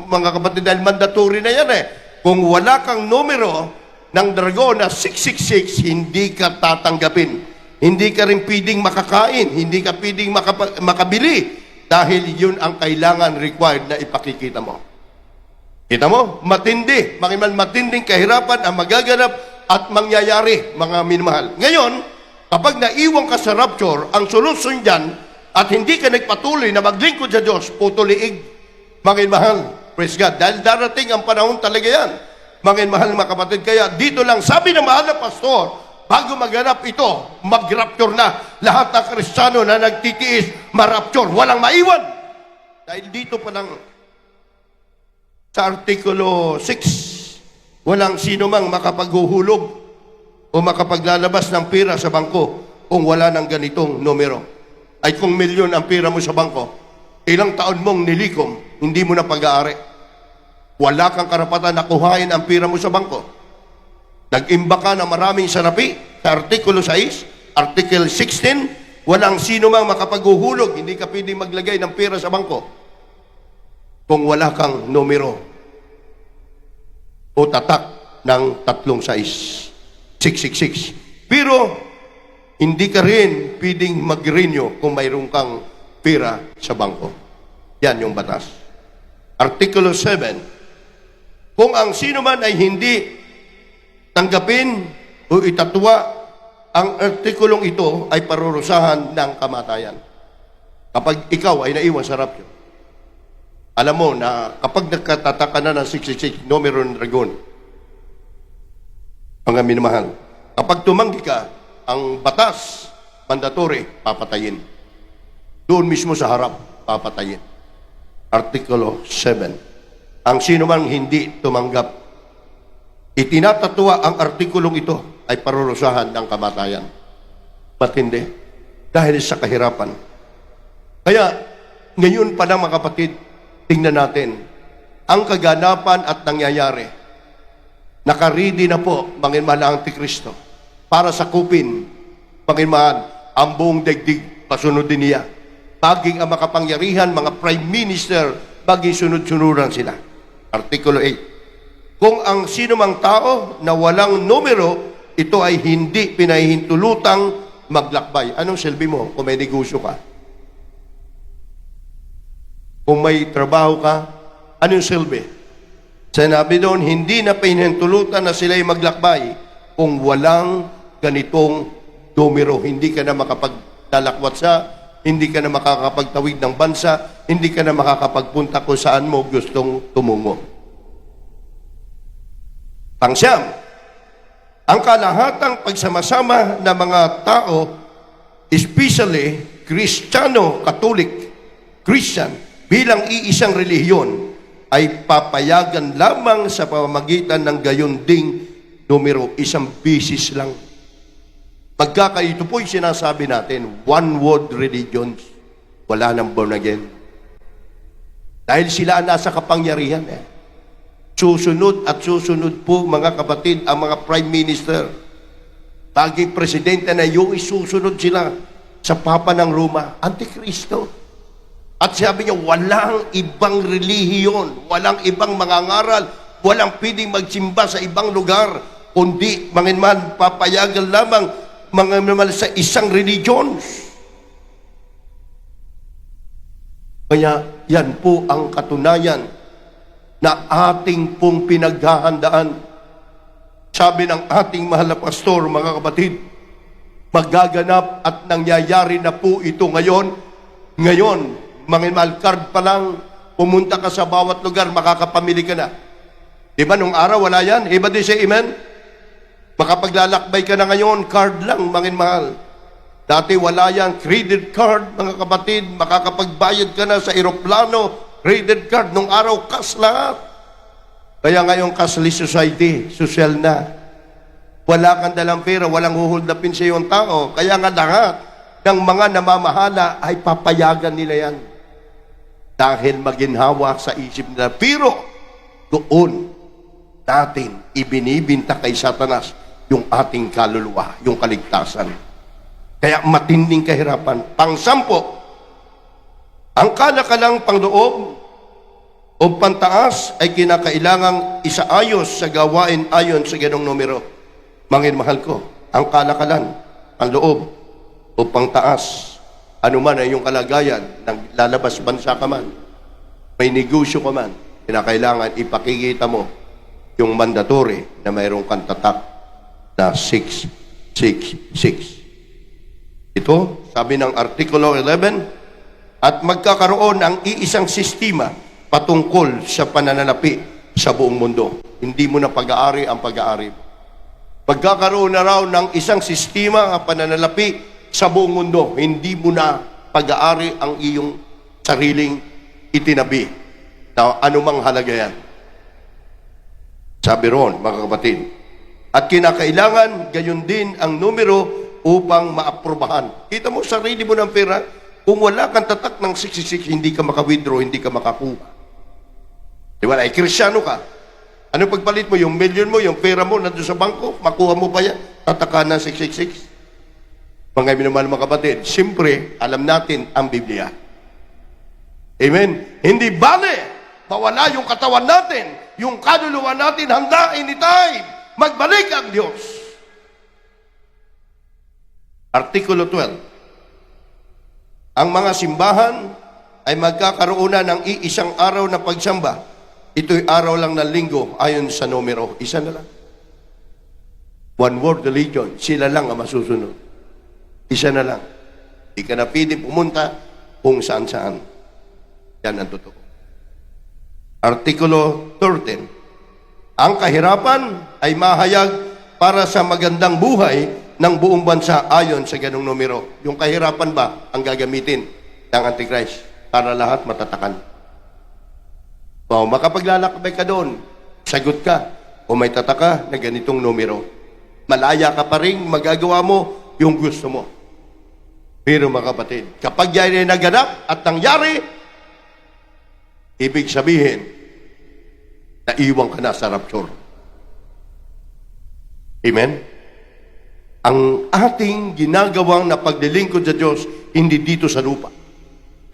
mga kapatid, dahil mandatory na yan eh. Kung wala kang numero ng dragon na 666, hindi ka tatanggapin. Hindi ka rin pwedeng makakain, hindi ka pwedeng makabili, dahil yun ang kailangan required na ipakikita mo. Kita mo? Matindi. Matinding kahirapan ang magaganap at mangyayari, mga minamahal. Ngayon, kapag naiwan ka sa rapture, ang solusyon dyan, at hindi ka nagpatuloy na maglingkod sa Diyos, putuliig, mga minamahal. Praise God. Dahil darating ang panahon talaga yan. Mga minamahal, mga kapatid. Kaya dito lang, sabi ng mahal na pastor, bago maganap ito, mag-rapture na. Lahat ng Kristiyano na nagtitiis, ma-rapture. Walang maiwan. Dahil dito pa lang, sa Artikulo 6, walang sino mang makapaghuhulog o makapaglalabas ng pera sa bangko kung wala ng ganitong numero. Ay kung milyon ang pera mo sa bangko, ilang taon mong nilikom, hindi mo na pag-aari. Wala kang karapatan na kuhain ang pera mo sa bangko. Nag-imba ka ng maraming sanapi sa Artikulo 6, Article 16, walang sino mang makapaghuhulog, hindi ka pwedeng maglagay ng pera sa bangko kung wala kang numero o tatak ng 666. Pero, hindi ka rin pwedeng mag-renew kung mayroon kang pera sa bangko. Yan yung batas. Artikulo 7, kung ang sino man ay hindi tanggapin o itatwa, ang artikulong ito ay parurusahan ng kamatayan. Kapag ikaw ay naiwan sa rapture. Alam mo na kapag nagkatataka na ng 666, numero ng dragon, mga minamahal, kapag tumanggi ka, ang batas, mandatory, papatayin. Doon mismo sa harap, papatayin. Artikulo 7. Ang sino mang hindi tumanggap, itinatatwa ang artikulong ito ay parurusahan ng kamatayan. Matindi. Dahil sa kahirapan. Kaya, ngayon pa lang mga kapatid, tingnan natin, ang kaganapan at nangyayari. Nakaridi na po, Panginoon ang Antikristo, para sakupin, Panginoon, ang buong daigdig, pasunod din niya. Baging ang makapangyarihan, mga prime minister, baging sunod-sunuran sila. Artikulo 8. Kung ang sino mang tao na walang numero, ito ay hindi pinahihintulutang maglakbay. Anong silbi mo kung may negosyo ka? Kung may trabaho ka, anong silbi? Sinabi doon, hindi na pinahintulutan na sila'y maglakbay kung walang ganitong numero. Hindi ka na makapagdalakwat sa, hindi ka na makakapagtawid ng bansa, hindi ka na makakapagpunta kung saan mo gustong tumungo. Pangsyam, ang kalahatang pagsamasama ng mga tao, especially Kristiyano, Katolik, Christian, bilang iisang relihiyon, ay papayagan lamang sa pamamagitan ng gayon ding numero, isang bisis lang. Ito po yung sinasabi natin, one world religions, wala nang born again. Dahil sila ang nasa kapangyarihan. Susunod at susunod po, mga kapatid, ang mga prime minister. Baging presidente na yung isusunod sila sa Papa ng Roma, Antikristo. At sabi niya, walang ibang relihiyon, walang ibang mangangaral, walang pwedeng magsimba sa ibang lugar, kundi manginman papayagan lamang manginman sa isang religion. Kaya yan po ang katunayan na ating pong pinaghahandaan. Sabi ng ating mahal na pastor, mga kapatid, magaganap at nangyayari na po ito ngayon. Ngayon, manginmal card pa lang, pumunta ka sa bawat lugar, makakapamili ka na. Diba nung araw wala yan? Iba din say amen? Makapaglalakbay ka na ngayon, card lang, manginmahal. Dati wala yan, credit card, mga kapatid, makakapagbayad ka na sa eroplano, credit card, nung araw, cash lahat. Kaya ngayon, cashless society, social na. Wala kang dalang pera, walang huhuldapin sa iyong tao. Kaya nga lahat ng mga namamahala ay papayagan nila yan. Dahil maginhawa sa isip nila. Pero doon natin ibinibinta kay Satanas yung ating kaluluwa, yung kaligtasan. Kaya matinding kahirapan. Pangsampo, ang kalakalang pangloob o pantaas ay kinakailangang isaayos sa gawain ayon sa ganong numero. Manginmahal ko, ang kalakalan, pangloob o pangtaas, ano man ay yung kalagayan, lalabas bansa ka man, may negosyo ka man, kinakailangan ipakikita mo yung mandatory na mayroong kang tatak na 666. Ito, sabi ng Artikulo 11, at magkakaroon ng iisang sistema patungkol sa pananalapi sa buong mundo. Hindi mo na pag-aari ang pag-aari. Magkakaroon na raw ng isang sistema ang pananalapi sa buong mundo. Hindi mo na pag-aari ang iyong sariling itinabi na anumang halaga yan. Sabi ron, mga kapatid. At kinakailangan, gayon din ang numero upang maaprubahan. Kita mo, sarili mo ng pera, kung wala kang tatak ng 66, hindi ka maka-withdraw, hindi ka makakuha. Di ba? Ay, Kristyano ka. Ano pagpalit mo? Yung million mo, yung pera mo, nandun sa bangko, makuha mo pa yan, tataka na 666. Mga minamahal mga kapatid, siyempre, alam natin ang Biblia. Amen? Hindi bale, mawala yung katawan natin, yung kaluluwa natin, handa anytime, magbalik ang Diyos. Artikulo 12. Ang mga simbahan ay magkakaroon na ng iisang araw na pagsamba. Ito'y araw lang ng linggo ayon sa numero. Isa na lang. One world religion. Sila lang ang masusunod. Isa na lang. Hindi ka na pwede pumunta kung saan-saan. Yan ang totoo. Artikulo 13. Ang kahirapan ay mahayag para sa magandang buhay ng buong bansa ayon sa ganong numero. Yung kahirapan ba ang gagamitin ng Antichrist para lahat matatakan? O, makapaglalakbay ka doon, sagot ka, o may tataka na ganitong numero. Malaya ka pa rin, magagawa mo yung gusto mo. Pero mga kapatid, kapag yan ay naganap at nangyari, ibig sabihin, naiwan ka na sa rapture. Amen? Ang ating ginagawang na paglilingkod sa Diyos, hindi dito sa lupa.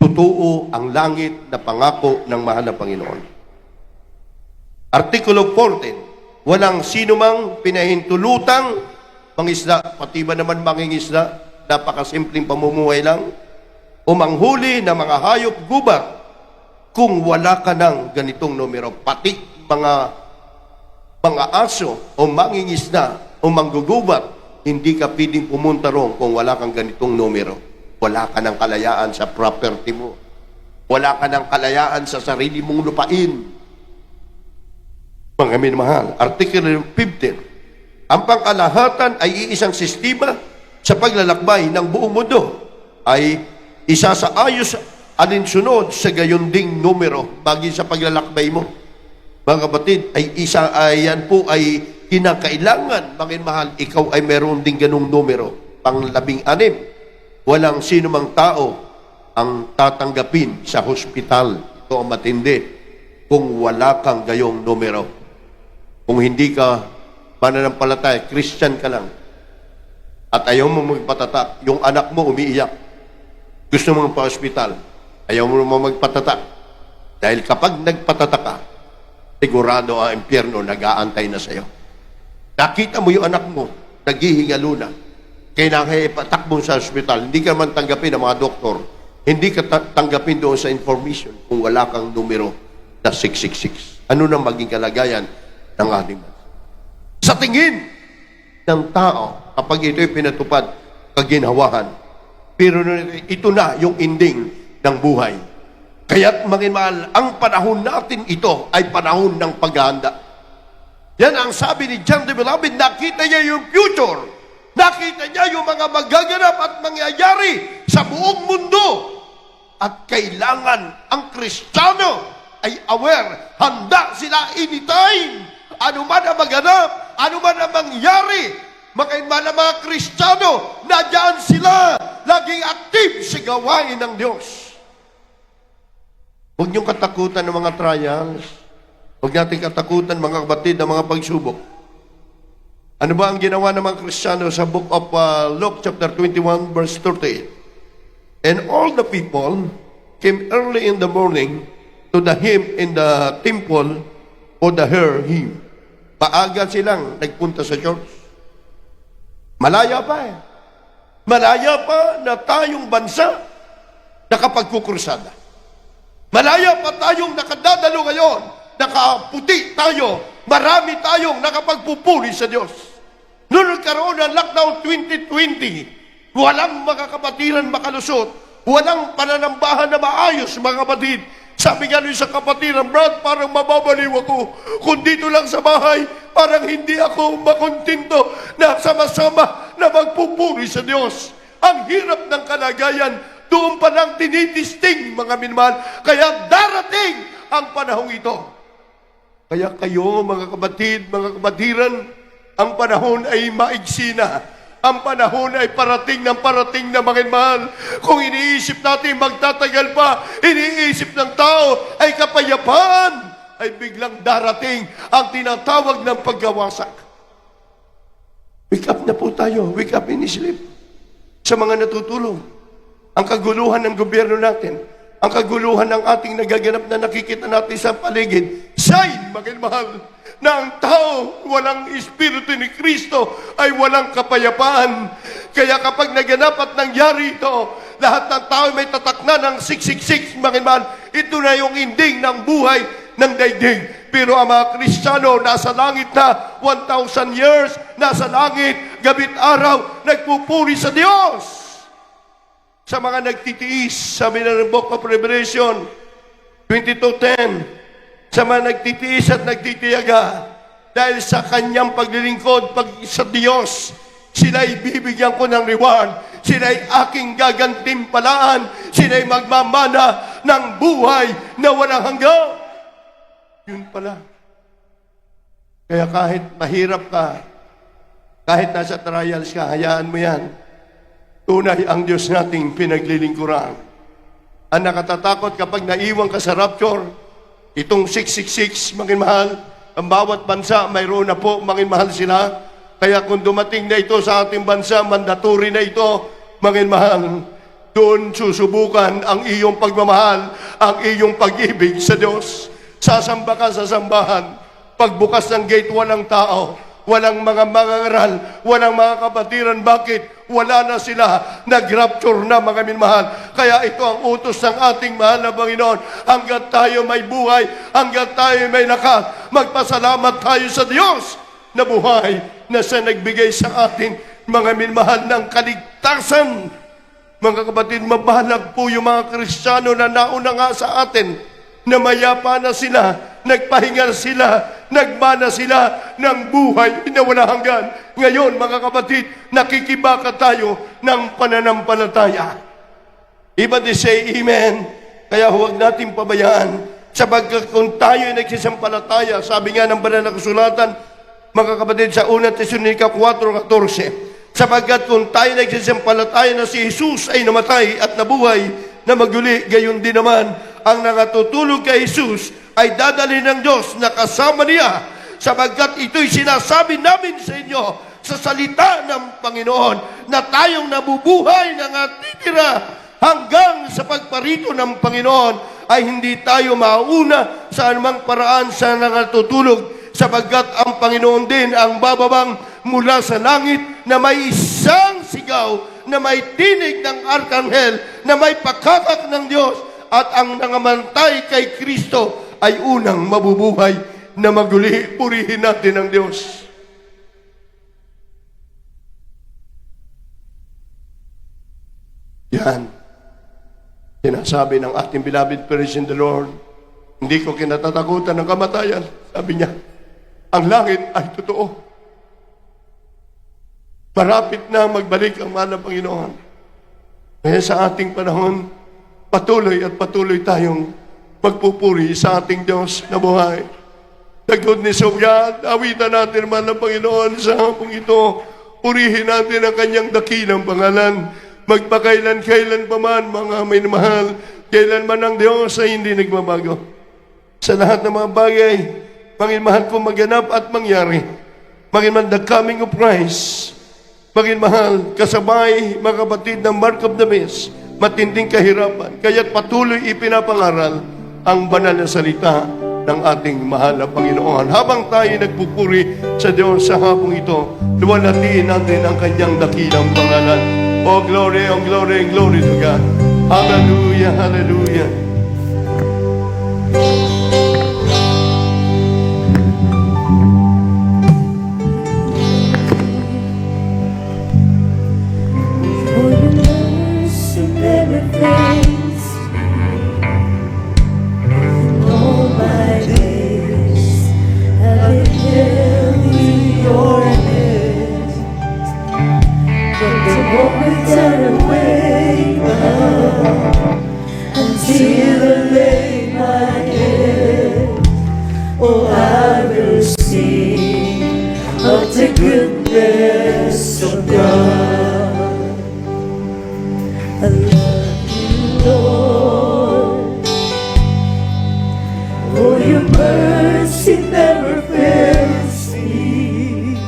totoo ang langit na pangako ng mahal na Panginoon. Artikulo 14, walang sino mang pinahintulutang mangisda, pati ba naman mangingisda, napakasimpleng pamumuhay lang, o manghuli ng mga hayop gubat kung wala ka ng ganitong numero. Pati mga aso o mangingisda o manggugubat, hindi ka pwedeng pumunta roon kung wala kang ganitong numero. Wala ka ng kalayaan sa property mo. Wala ka ng kalayaan sa sarili mong lupain. Mga minamahal, Article 15, ang pangkalahatan ay iisang sistema sa paglalakbay ng buong mundo ay isa sa ayos alinsunod sa gayon ding numero bagi sa paglalakbay mo. Mga kapatid, yan po ay kinakailangan, mga mahal, ikaw ay meron ding ganung numero. Pang-16, walang sino mang tao ang tatanggapin sa hospital. Ito ang matindi kung wala kang gayong numero. Kung hindi ka mananampalataya, Christian ka lang, at ayaw mo magpatatak, yung anak mo umiiyak, gusto mo pa-hospital, ayaw mo magpatatak. Dahil kapag nagpatatak ka, sigurado ang impyerno nag-aantay na sa'yo. Nakita mo yung anak mo, naghihingalo na, kaya ipatakbo sa hospital, hindi ka man tanggapin ng mga doktor, hindi ka tanggapin doon sa information kung wala kang numero na 666. Ano na maging kalagayan ng ating bansa? Sa tingin ng tao, kapag ito'y pinatupad, kaginhawahan, pero ito na yung ending ng buhay. Kaya't mga mahal, ang panahon natin ito ay panahon ng paghahanda. Yan ang sabi ni John the Beloved, nakita niya yung future. Nakita niya yung mga magaganap at mangyayari sa buong mundo. At kailangan ang Kristiyano ay aware, handa sila anytime. Ano man ang maganap, ano man ang mangyari, makainman ang mga Kristiyano, nadyan sila, laging active sa gawain ng Diyos. Huwag niyong katakutan ng mga trials. Huwag natin katakutan, mga kapatid, ng mga pagsubok. Ano ba ang ginawa ng mga Kristiyano sa book of Luke chapter 21 verse 38? And all the people came early in the morning to the hymn in the temple o the hear hymn. Maaga silang nagpunta sa church. Malaya pa eh. Malaya pa na tayong bansa nakapagkukursada. Malaya pa tayong nakadadalo ngayon. Nakaputi tayo. Marami tayong nakapagpupuri sa Diyos. Noong nagkaroon ng lockdown 2020, walang makakapatiran makalusot. Walang pananambahan na maayos, mga kapatid. Sabi nga nun sa kapatiran, Brad, parang mababaliw ako. Kung dito lang sa bahay, parang hindi ako makontento na sama-sama na magpupuri sa Diyos. Ang hirap ng kalagayan, doon pa lang tinitisting, mga minamahal. Kaya darating ang panahong ito. Kaya kayo, mga kapatid, mga kapatiran, ang panahon ay maigsi na. Ang panahon ay parating na mga mahal. Kung iniisip natin magtatagal pa, iniisip ng tao ay kapayapaan, ay biglang darating ang tinatawag ng pagkawasak. Wake up na po tayo. Wake up in sleep. Sa mga natutulog. Ang kaguluhan ng gobyerno natin, ang kaguluhan ng ating nagaganap na nakikita natin sa paligid, sign, mga mahal, na ang tao walang Espiritu ni Kristo ay walang kapayapaan. Kaya kapag naganap at nangyari ito, lahat ng tao may tatak na ng 666, mga mahal, ito na yung ending ng buhay ng daigdig. Pero ang mga Kristiyano nasa langit na 1,000 years, nasa langit, gabit araw, nagpupuri sa Diyos. Sa mga nagtitiis, sabi na ng Book of Revelation 22:10, sa mga nagtitiis at nagtitiyaga, dahil sa kanyang paglilingkod sa Diyos, sila'y bibigyan ko ng reward, sila'y aking gagantimpalaan, sila'y magmamana ng buhay na walang hanggan. Yun pala. Kaya kahit mahirap ka, kahit nasa trials ka, hayaan mo yan. Tunay ang Diyos nating pinaglilingkuran. Ang nakatatakot kapag naiwan ka sa rapture, itong 666, mga mahal, ang bawat bansa, mayroon na po, mga mahal sila. Kaya kung dumating na ito sa ating bansa, mandatory na ito, mga mahal. doon susubukan ang iyong pagmamahal, ang iyong pag-ibig sa Diyos. Sasamba ka sa sambahan. Pagbukas ng gate, walang tao, walang mga mangangaral, walang mga kapatiran. Bakit? Wala na sila. Nag-rapture na, mga minmahal. Kaya ito ang utos ng ating mahal na Panginoon. Hanggat tayo may buhay, hanggat tayo may lakas, magpasalamat tayo sa Diyos na buhay na siya nagbigay sa atin, mga minmahal, ng kaligtasan. Mga kapatid, mabalag po yung mga Kristiyano na nauna nga sa atin, na mayapa na sila, nagpahinga sila, nagmana sila ng buhay na wala hanggan. Ngayon, mga kapatid, nakikibaka tayo ng pananampalataya. Iba di say amen. Kaya huwag natin pabayaan. Sapagkat kung tayo ay nagsisampalataya, sabi nga ng banal na kasulatan, mga kapatid, sa 1 Tesalonica 4:14, sapagkat kung tayo nagsisampalataya na si Jesus ay namatay at nabuhay na maguli, gayon din naman ang nakatutulog kay Jesus ay dadalhin ng Diyos na kasama niya, sapagkat ito'y sinasabi namin sa inyo sa salita ng Panginoon na tayong nabubuhay na natitira hanggang sa pagparito ng Panginoon ay hindi tayo mauna sa anumang paraan sa nakatutulog, sapagkat ang Panginoon din ang bababang mula sa langit na may isang sigaw, na may tinig ng arkanghel, na may pakakak ng Diyos, at ang nangamantay kay Kristo ay unang mabubuhay na maguli. Purihin natin ang Diyos. Yan. Sinasabi ng ating beloved praise in the Lord, hindi ko kinatatakutan ng kamatayan. Sabi niya, ang langit ay totoo. Marapit na magbalik ang mahal na Panginoon. Kaya sa ating panahon, patuloy at patuloy tayong magpupuri sa ating Diyos na buhay. The goodness of God, awitan natin mahal na Panginoon sa hapong ito. Purihin natin ang kanyang dakilang pangalan. Magpakailan-kailan pa man, mga minamahal, kailan man ang Diyos ay hindi nagbabago. Sa lahat ng mga bagay, Panginoon ko maganap at mangyari. Panginoon, the coming of Christ, Panginoon, kasabay, mga kapatid, ng mark of the beast, matinding kahirapan, kaya't patuloy ipinapangaral ang banal na salita ng ating mahal na Panginoon. Habang tayo nagpupuri sa Diyos sa hapong ito, luwalhatiin natin ang kanyang dakilang pangalan. Oh glory, glory to God. Hallelujah, hallelujah. For your mercy never fails. All my days have been held in your hands. From the moment that I wake up until I lay my head, oh, I will sing of the goodness of God. I love you, Lord, for your mercy never fails me,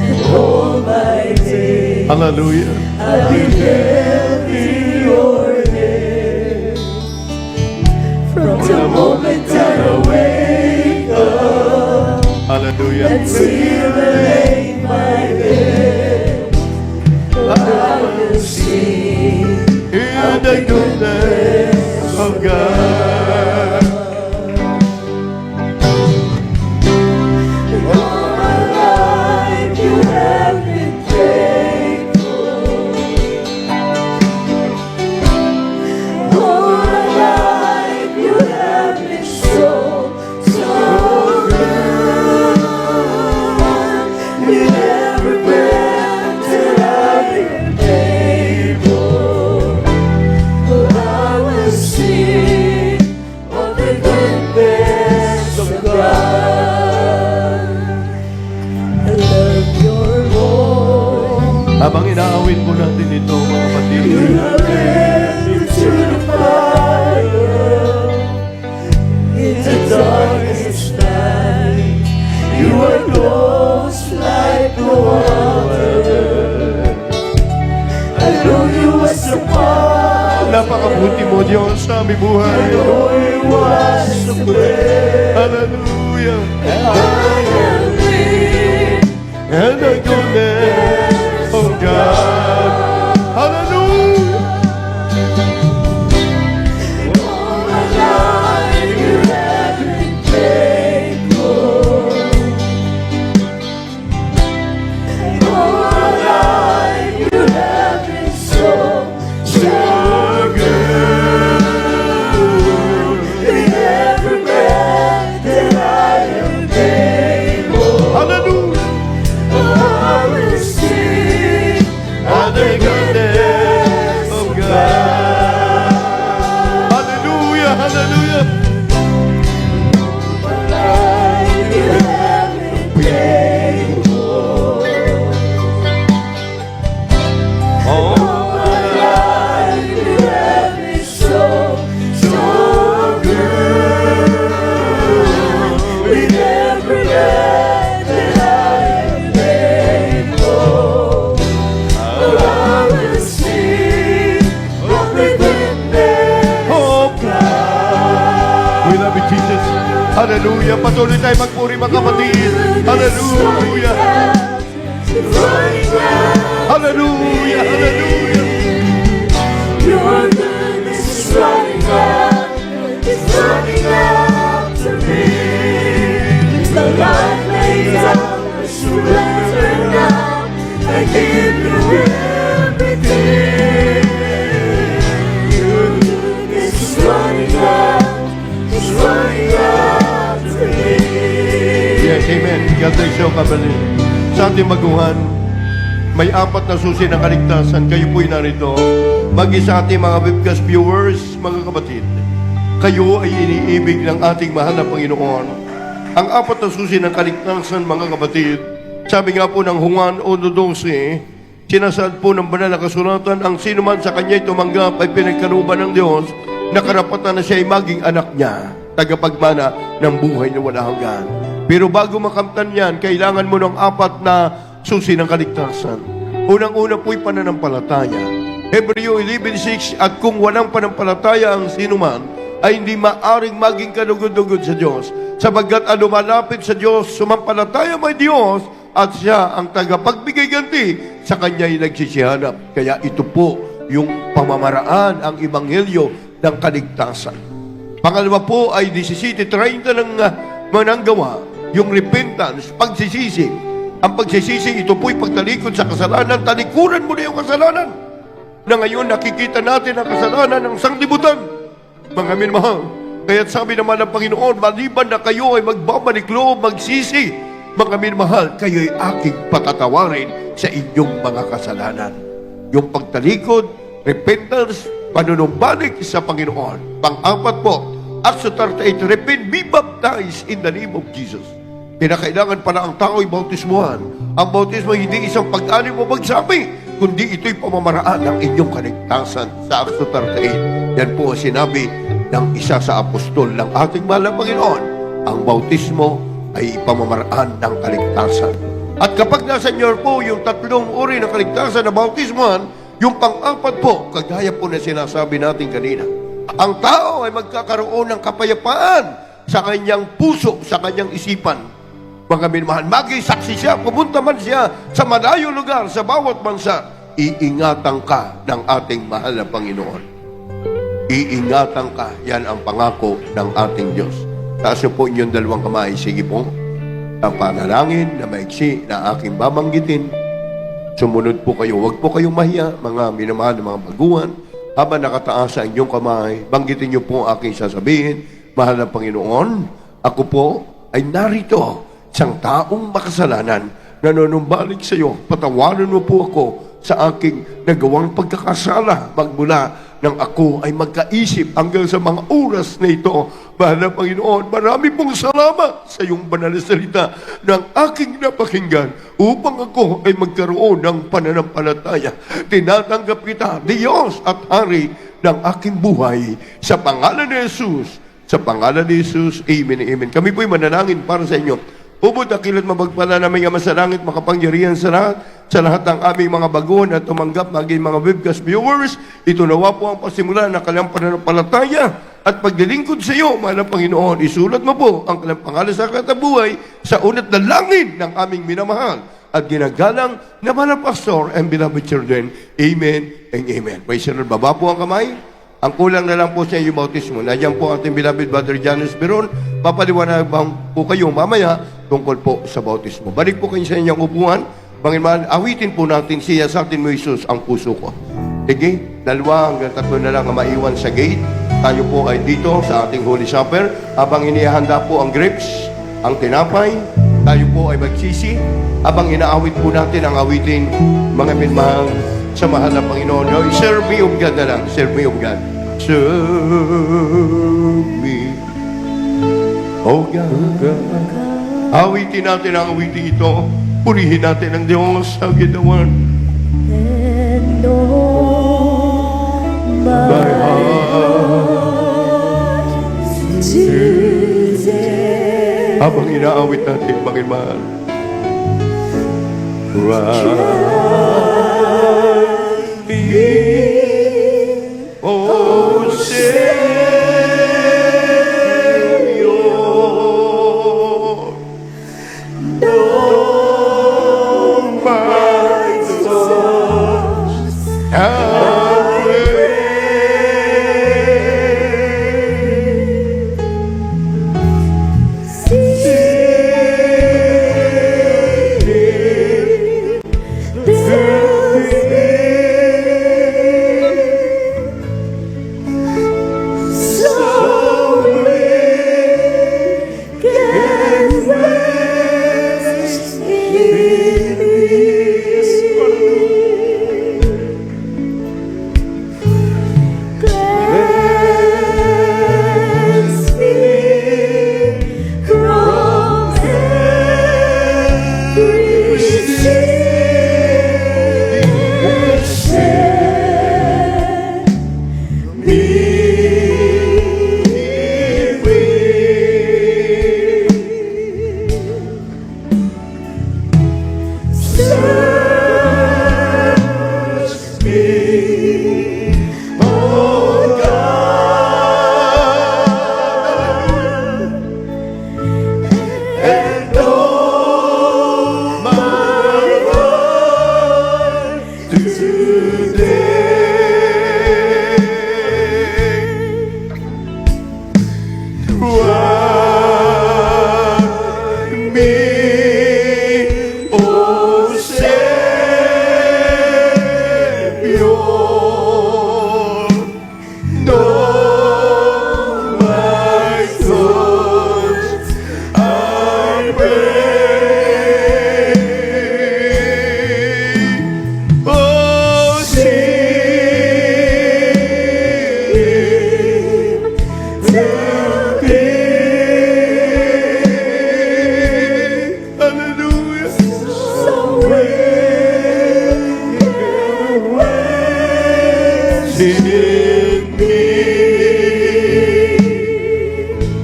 and all my days Hallelujah. I've been held in your hand. From the moment that I wake up Hallelujah. until I lay my head, I will sing In the goodness of God. all my life you have been faithful. Napakabuti mo, Diyos, sa aming buhay. Hallelujah. And the goodness of God. Hallelujah. Hallelujah. And the goodness of God. Hallelujah. Hallelujah. We love you, Jesus. Hallelujah. Patuloy tayo magpuri, mga kapatid. Hallelujah. Hallelujah. Hallelujah. Your goodness is running out, it's running out to me. The light lays out, I surrender now, I give you everything. Your goodness is running out, it's running out to me. Yes, amen. God bless you, kapatid. Sa ating baguhan, may 4 na susi ng kaligtasan. Kayo po'y narito. Mag-isa ating mga webcast viewers, mga kapatid. Kayo ay iniibig ng ating mahal na Panginoon. Ang 4 na susi ng kaligtasan, mga kapatid, sabi nga po ng Juan 1:12, sinasaad po ng banal na kasulatan, ang sino man sa kanya'y tumanggap ay pinagkanuban ng Diyos, na karapatan na siya ay maging anak niya, tagapagmana ng buhay na wala hanggan. Pero bago makamtan yan, kailangan mo ng 4 na susi ng kaligtasan. Unang-una po'y pananampalataya. Hebreo 11:6, at kung walang panampalataya ang sinuman, ay hindi maaring maging kanugod-dugod sa Diyos. Sapagkat ang lumalapit sa Diyos, sumampalataya may Diyos, at siya ang tagapagbigay ganti, sa kanya'y nagsisihanap. Kaya ito po yung pamamaraan, ang ebanghelyo ng kaligtasan. Pangalawa po ay 17:30 ng mananggawa, yung repentance, pagsisisi. Ang pagsisisi, ito po'y pagtalikod sa kasalanan, talikuran mo na yung kasalanan. Na ngayon nakikita natin ang kasalanan ng sanglibutan. Mga minamahal, kaya't sabi naman ng Panginoon, maliban na kayo ay magbabalik loob, magsisi, mga minamahal, kayo ay aking patatawarin sa inyong mga kasalanan. Yung pagtalikod, repentance, panunumbalik sa Panginoon. Pang-4 po, Acts 38, repent, be baptized in the name of Jesus. Kinakailangan pala ang tao ay bautismuhan. Ang bautismo hindi isang pag-alim o magsabi, kundi ito'y pamamaraan ng inyong kaligtasan. Sa Acts 38, yan po ang sinabi ng isa sa apostol ng ating mahal na Panginoon. Ang bautismo ay pamamaraan ng kaligtasan. At kapag nasa inyo po yung 3 uri ng kaligtasan na bautismuhan, yung pang-4 po, kagaya po na sinasabi natin kanina, ang tao ay magkakaroon ng kapayapaan sa kanyang puso, sa kanyang isipan. Mga minamahal, magisaksi siya, pumunta man siya sa malayo lugar, sa bawat bansa, iingatan ka ng ating mahal na Panginoon. Iingatan ka, yan ang pangako ng ating Diyos. Taas po inyong 2 kamay, sige po. Ang panalangin na maiksi na aking babanggitin, sumunod po kayo, huwag po kayong mahiya, mga minamahal na mga baguhan. Habang nakataas sa inyong kamay, banggitin niyo po ang aking sasabihin, mahal na Panginoon, ako po ay narito, isang taong makasalanan, nanonumbalik sa iyo, patawarin mo po ako sa aking nagawang pagkakasala magmula nang ako ay magkaisip hanggang sa mga oras na ito. Mahal na Panginoon, marami pong salamat sa iyong banal na salita ng aking napakinggan upang ako ay magkaroon ng pananampalataya. Tinatanggap kita, Diyos at Hari ng aking buhay. Sa pangalan ni Jesus, sa pangalan ni Jesus, amen, amen. Kami po'y manalangin para sa inyo. Ubod, dakilat, mabagpala namin ang masalangit, makapangyarihan sa lahat. sa lahat ng aming mga baguhan at tumanggap maging mga webcast viewers. Ito nawa po ang pasimula ng kanilang pananampalataya at paglilingkod sa iyo, mahal na Panginoon. Isulat mo po ang kanilang pangalan sa katabuhay sa unat na langit ng aming minamahal at ginagalang na mga pastor and beloved children. Amen and amen. Praise the Lord. Baba po ang kamay. Ang kulang na lang po sa iyo bautismo. Nandiyan po ating beloved Brother Janus Beron. Papaliwanag po kayo mamaya tungkol po sa bautismo. Balik po kayo sa inyong upuan. Panginoon, awitin po natin siya sa atin mo, Jesus, ang puso ko. Sige, 2 hanggang 3 na lang ang maiwan sa gate. Tayo po ay dito sa ating Holy Supper. Habang inihanda po ang grapes, ang tinapay, tayo po ay magsisi. Habang inaawit po natin ang awitin, mga minmahal sa mahal na Panginoon. No, serve me of God na lang. Serve me of God. Serve me, oh God. Awitin natin ang awitin ito. Purihin natin ang Diyos sa gitawan. And all my heart today. Habang inaawit natin, Panginoon. Right me, oh Savior. No, my thoughts I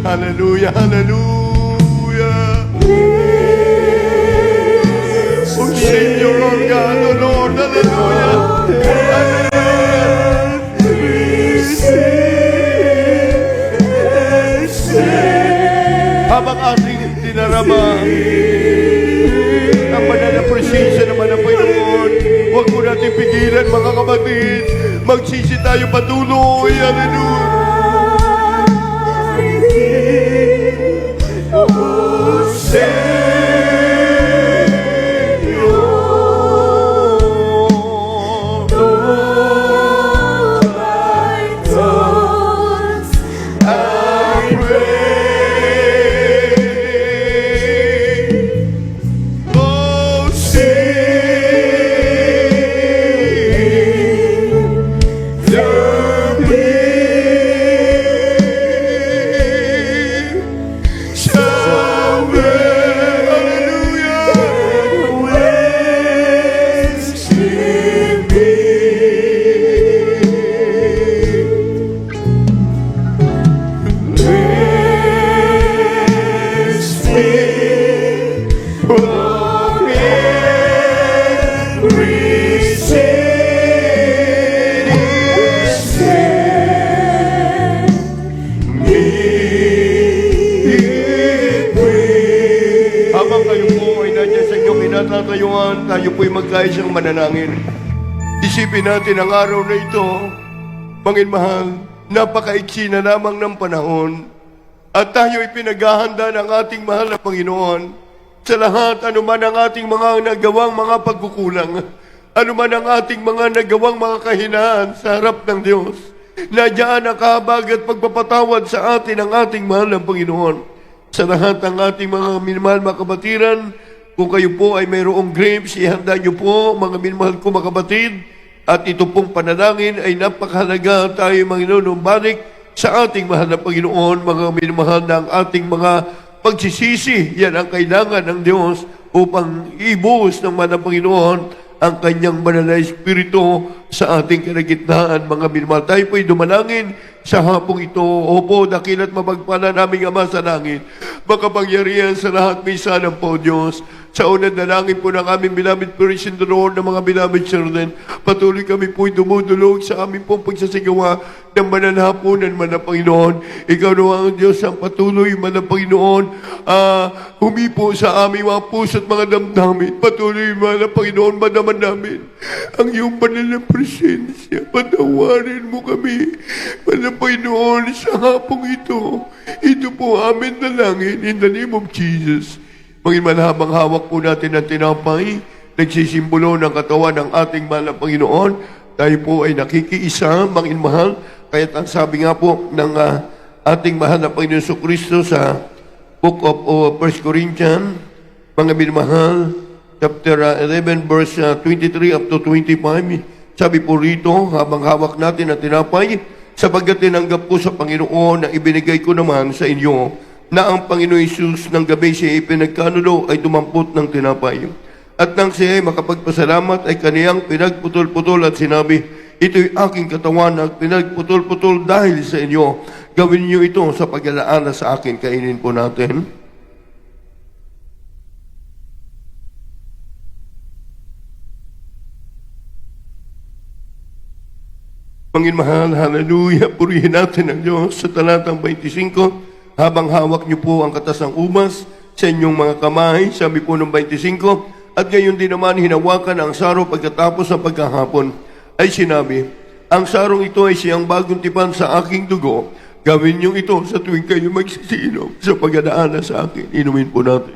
Hallelujah, hallelujah. Oh, Savior, Lord God, oh Lord, hallelujah. Habang ating dinarama ang banal na presensya naman ng Panginoon, huwag mo natin pigilan, mga kapatid. Magsisi tayo patuloy, hallelujah. Oh, Savior, all my thoughts I pray. Oh, Savior, tayo po'y magkaisang mananangin. Isipin natin ang araw na ito, Panginoon mahal, napakaiksi na lamang ng panahon. At tayo'y pinaghahanda ng ating mahal na Panginoon sa lahat, anuman ang ating mga nagawang mga pagkukulang, anuman ang ating mga nagawang mga kahinaan sa harap ng Diyos. Nadyan ang kahabag at pagpapatawad sa atin ng ating mahal na Panginoon. Sa lahat ng ating mga minamahal mga kabatiran, kung kayo po ay mayroong grapes, ihanda niyo po, mga minamahal ko mga kabatid, at ito pong panalangin ay napakahalaga tayo, Panginoon, balik sa ating mahal na Panginoon, mga minamahal ng ating mga pagsisisi. Yan ang kailangan ng Diyos upang ibuhos ng mahal na Panginoon ang kanyang banal na Espiritu sa ating kalagitnaan, mga minamahal. Tayo po'y dumalangin sa hapong ito. Opo, dakila't mapagpala naming Ama sa langit, makapangyarihan sa lahat, may salam po, Diyos. Sa unang dalangin po ng aming beloved Praise in the Lord, ng mga beloved children, patuloy kami po'y dumudulog sa aming pong pagsasagawa ng banal na hapunan, man na Panginoon. Ikaw na ang Diyos ang patuloy, man na Panginoon, humipo sa aming mga puso at mga damdamin. Patuloy, man na Panginoon, madaman namin ang iyong banal na presensya. Patawarin mo kami, man na Panginoon, sa hapong ito. Ito po amin dalangin in the name of Jesus. Panginoon, habang hawak po natin ang tinapay, nagsisimbolo ng katawan ng ating mahal na Panginoon, tayo po ay nakikiisa, Panginoon mahal. Kaya't ang sabi nga po ng ating mahal na Panginoon Jesucristo sa Book of 1 Corinthians, mga minamahal, chapter 11, verse 23 up to 25, sabi po rito, habang hawak natin ang tinapay, sapagkat tinanggap ko sa Panginoon na ibinigay ko naman sa inyo, na ang Panginoon Isus ng gabi siya ipinagkanulo ay dumampot ng tinapay. At nang siya ay makapagpasalamat ay kaniyang pinagputol-putol at sinabi, ito'y aking katawan na pinagputol-putol dahil sa inyo. Gawin niyo ito sa pag-alaala sa akin. Kainin po natin. Panginoon mahal, hallelujah, purihin natin ang Diyos sa talatang 25. Habang hawak niyo po ang katas ng ubas sa inyong mga kamay, sabi po ng 25, at ngayon din naman hinawakan ang saro pagkatapos ng pagkahapon, ay sinabi, ang sarong ito ay siyang bagong tipan sa aking dugo. Gawin niyo ito sa tuwing kayo magsisinom sa pag-alaala sa akin. Inumin po natin.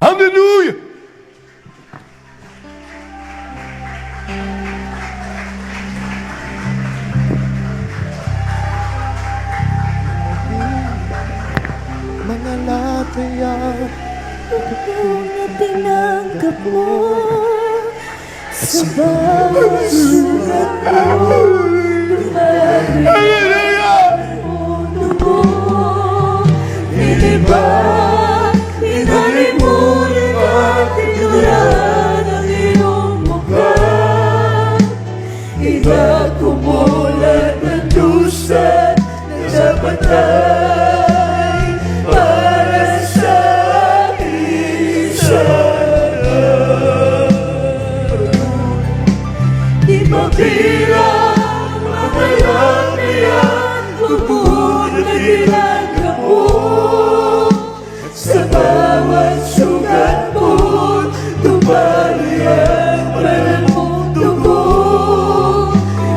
Hallelujah! Na tinanggap mo sa bawat sugat mo, mundo mo, inibag, inalimunan at tinuran ang iyong mukha. Inakumulat ng dusa na napatay para sa di mabilang mamayami ang bubud na ginagawa mo. Sa bawat sugat mo, tumali ang banal mong dugo.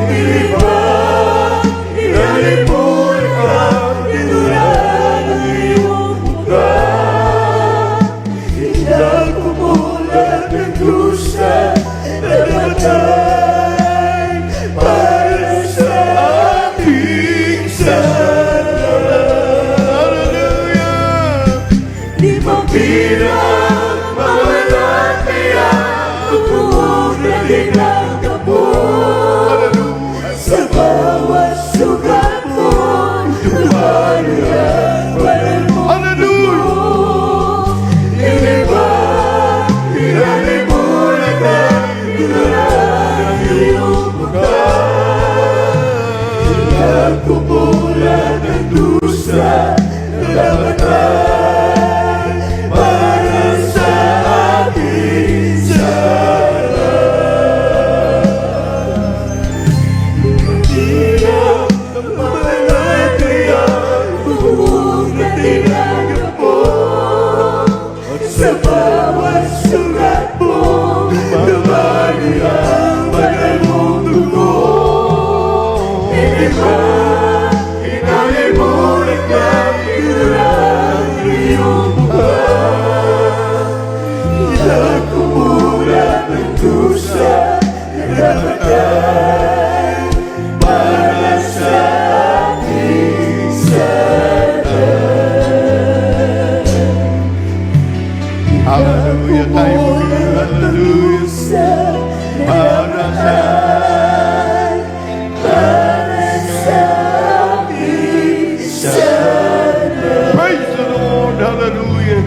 Inibag, inalimunan, tinuran ang iyong mukha. Inakumulat ng dusa na namatay para sa aking sala. Di mabilang mawalan niya ang Inalimulat ka, inulang iyong buhay. Nagkumulat ng dusa na napatay para sa ating sana. Hallelujah tayo muli. Hallelujah. Para sa Praise the Lord. Hallelujah.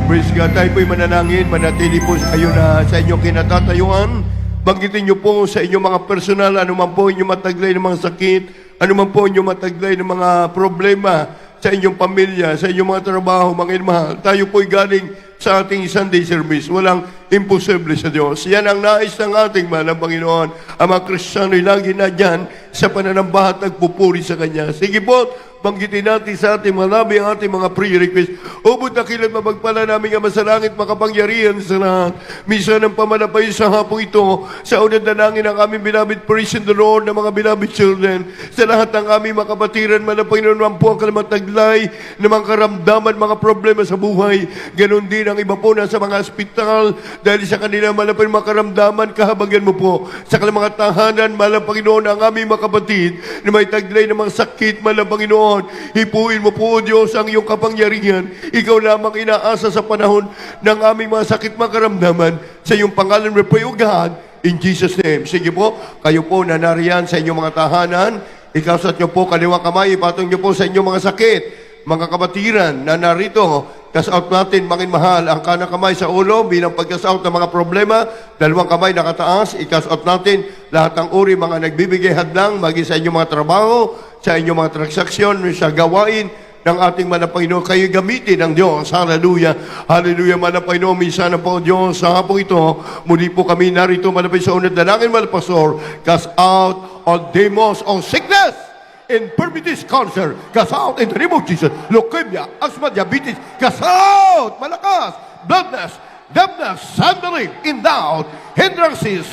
Praise God. Tayo po'y mananangin. Manatili po kayo na sa inyong kinatatayuan. Banggitin niyo po sa inyong mga personal, anuman po inyong mataglay ng mga sakit, anuman po inyong mataglay ng mga problema sa inyong pamilya, sa inyong mga trabaho, mga mahal. Tayo po'y galing sa ating Sunday service. Walang imposible sa Diyos. Yan ang nais ng ating mahal ng Panginoon. Ang mga Kristiyano'y lagi na dyan sa pananambahat nagpupuri sa Kanya. Sige po, banggitin natin sa ating mga labi ang ating mga prayer request. Ubod na kilat mapagpala namin ang masalangit makapangyarihan sa lahat. Minsan ang pamanapay sa hapong ito, sa unang dalangin ng aming beloved praise in the Lord ng mga beloved children. Sa lahat ng aming makapatiran, manapay naman po ang kalamataglay ng mga karamdaman, mga problema sa buhay. Ganon din ang iba po na sa mga ospital dahil sa kanila malapay mga karamdaman, kahabagan mo po. Sa kanilang mga tahanan, malang Panginoon ang aming makapatid na may taglay ng mga sakit, malang Panginoon. Hipuin mo po, O Diyos, ang iyong kapangyarihan. Ikaw lamang inaasa sa panahon ng aming mga sakit, mga karamdaman. Sa iyong pangalan, we pray, O God, in Jesus' name. Sige po, kayo po na nariyan sa inyong mga tahanan. Ikasat niyo po kaliwang kamay, ipatong niyo po sa inyong mga sakit. Mga kabatiran na narito, kas-out natin, mangin mahal, ang kanang kamay sa ulo bilang pag-kas-out ng mga problema, dalawang kamay nakataas, i-kas-out natin lahat ng uri, mga nagbibigay hadlang, maging sa inyong mga trabaho, sa inyong mga transaksyon, sa gawain ng ating Panginoon. Kayo gamitin ng Diyos. Hallelujah. Hallelujah, Panginoon. Minsan na po, Diyos, sa hapong ito, muli po kami narito, malapit sa unang dalangin, Pastor, cast out all demons of sickness, infirmities, cancer, cast out in the name of Jesus. Leukemia, asthma, diabetes, cast out, malakas, bloodness, deafness, sandering, in doubt, hindrances,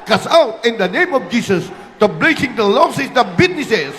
cast out in the name of Jesus. The blessing, the losses, the businesses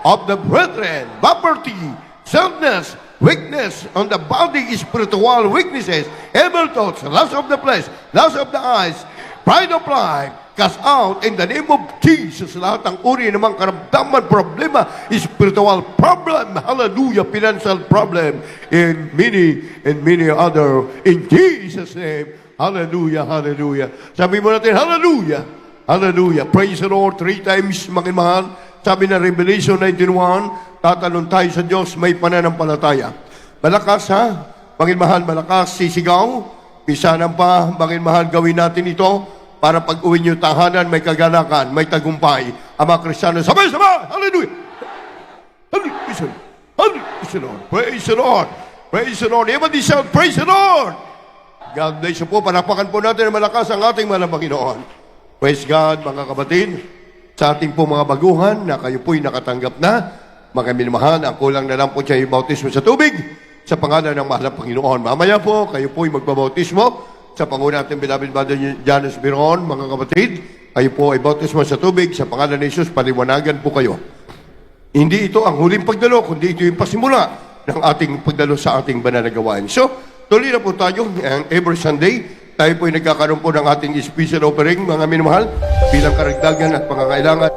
of the brethren, poverty, sadness, weakness on the body, spiritual weaknesses, evil thoughts, lust of the flesh, lust of the eyes, pride of life, cast out in the name of Jesus. Lahat ng uri ng mga karamdaman, problema, spiritual problem, hallelujah, financial problem, and many other, in Jesus' name, hallelujah, hallelujah. Sabi mo natin, hallelujah, hallelujah. Praise the Lord 3 times, mga mahal. Sabi na Revelation 19:1, tatalon tayo sa Diyos, may pananampalataya. Malakas ha, mga mahal, malakas, sisigaw. Pisanan pa, mga mahal, gawin natin ito para pag-uwi niyo tahanan, may kagalakan, may tagumpay. Ang mga Kristiyano, sabay-sabay! Hallelujah! Hallelujah! Hallelujah, Lord! Praise the Lord! Praise the Lord! Everybody shout, praise the Lord! God bless you po. Panapakan po natin na malakas ang ating mga Panginoon. Praise God, mga kapatid. Sa ating po mga baguhan na kayo po'y nakatanggap na, mga minamahal, ang kulang na lang po siya yung bautismo sa tubig sa pangalan ng mahal na Panginoon. Mamaya po, kayo po'y magbabautismo sa pangunan natin, beloved Brother Janice Biron, mga kapatid. Kayo po ay bautismo sa tubig sa pangalan ni Jesus, paliwanagan po kayo. Hindi ito ang huling pagdalo, kundi ito yung pasimula ng ating pagdalo sa ating banal na gawain. So, tuloy na po tayo every Sunday. Tayo po ay nagkakaroon po ng ating special offering, mga minamahal, bilang karagdagan at pangangailangan.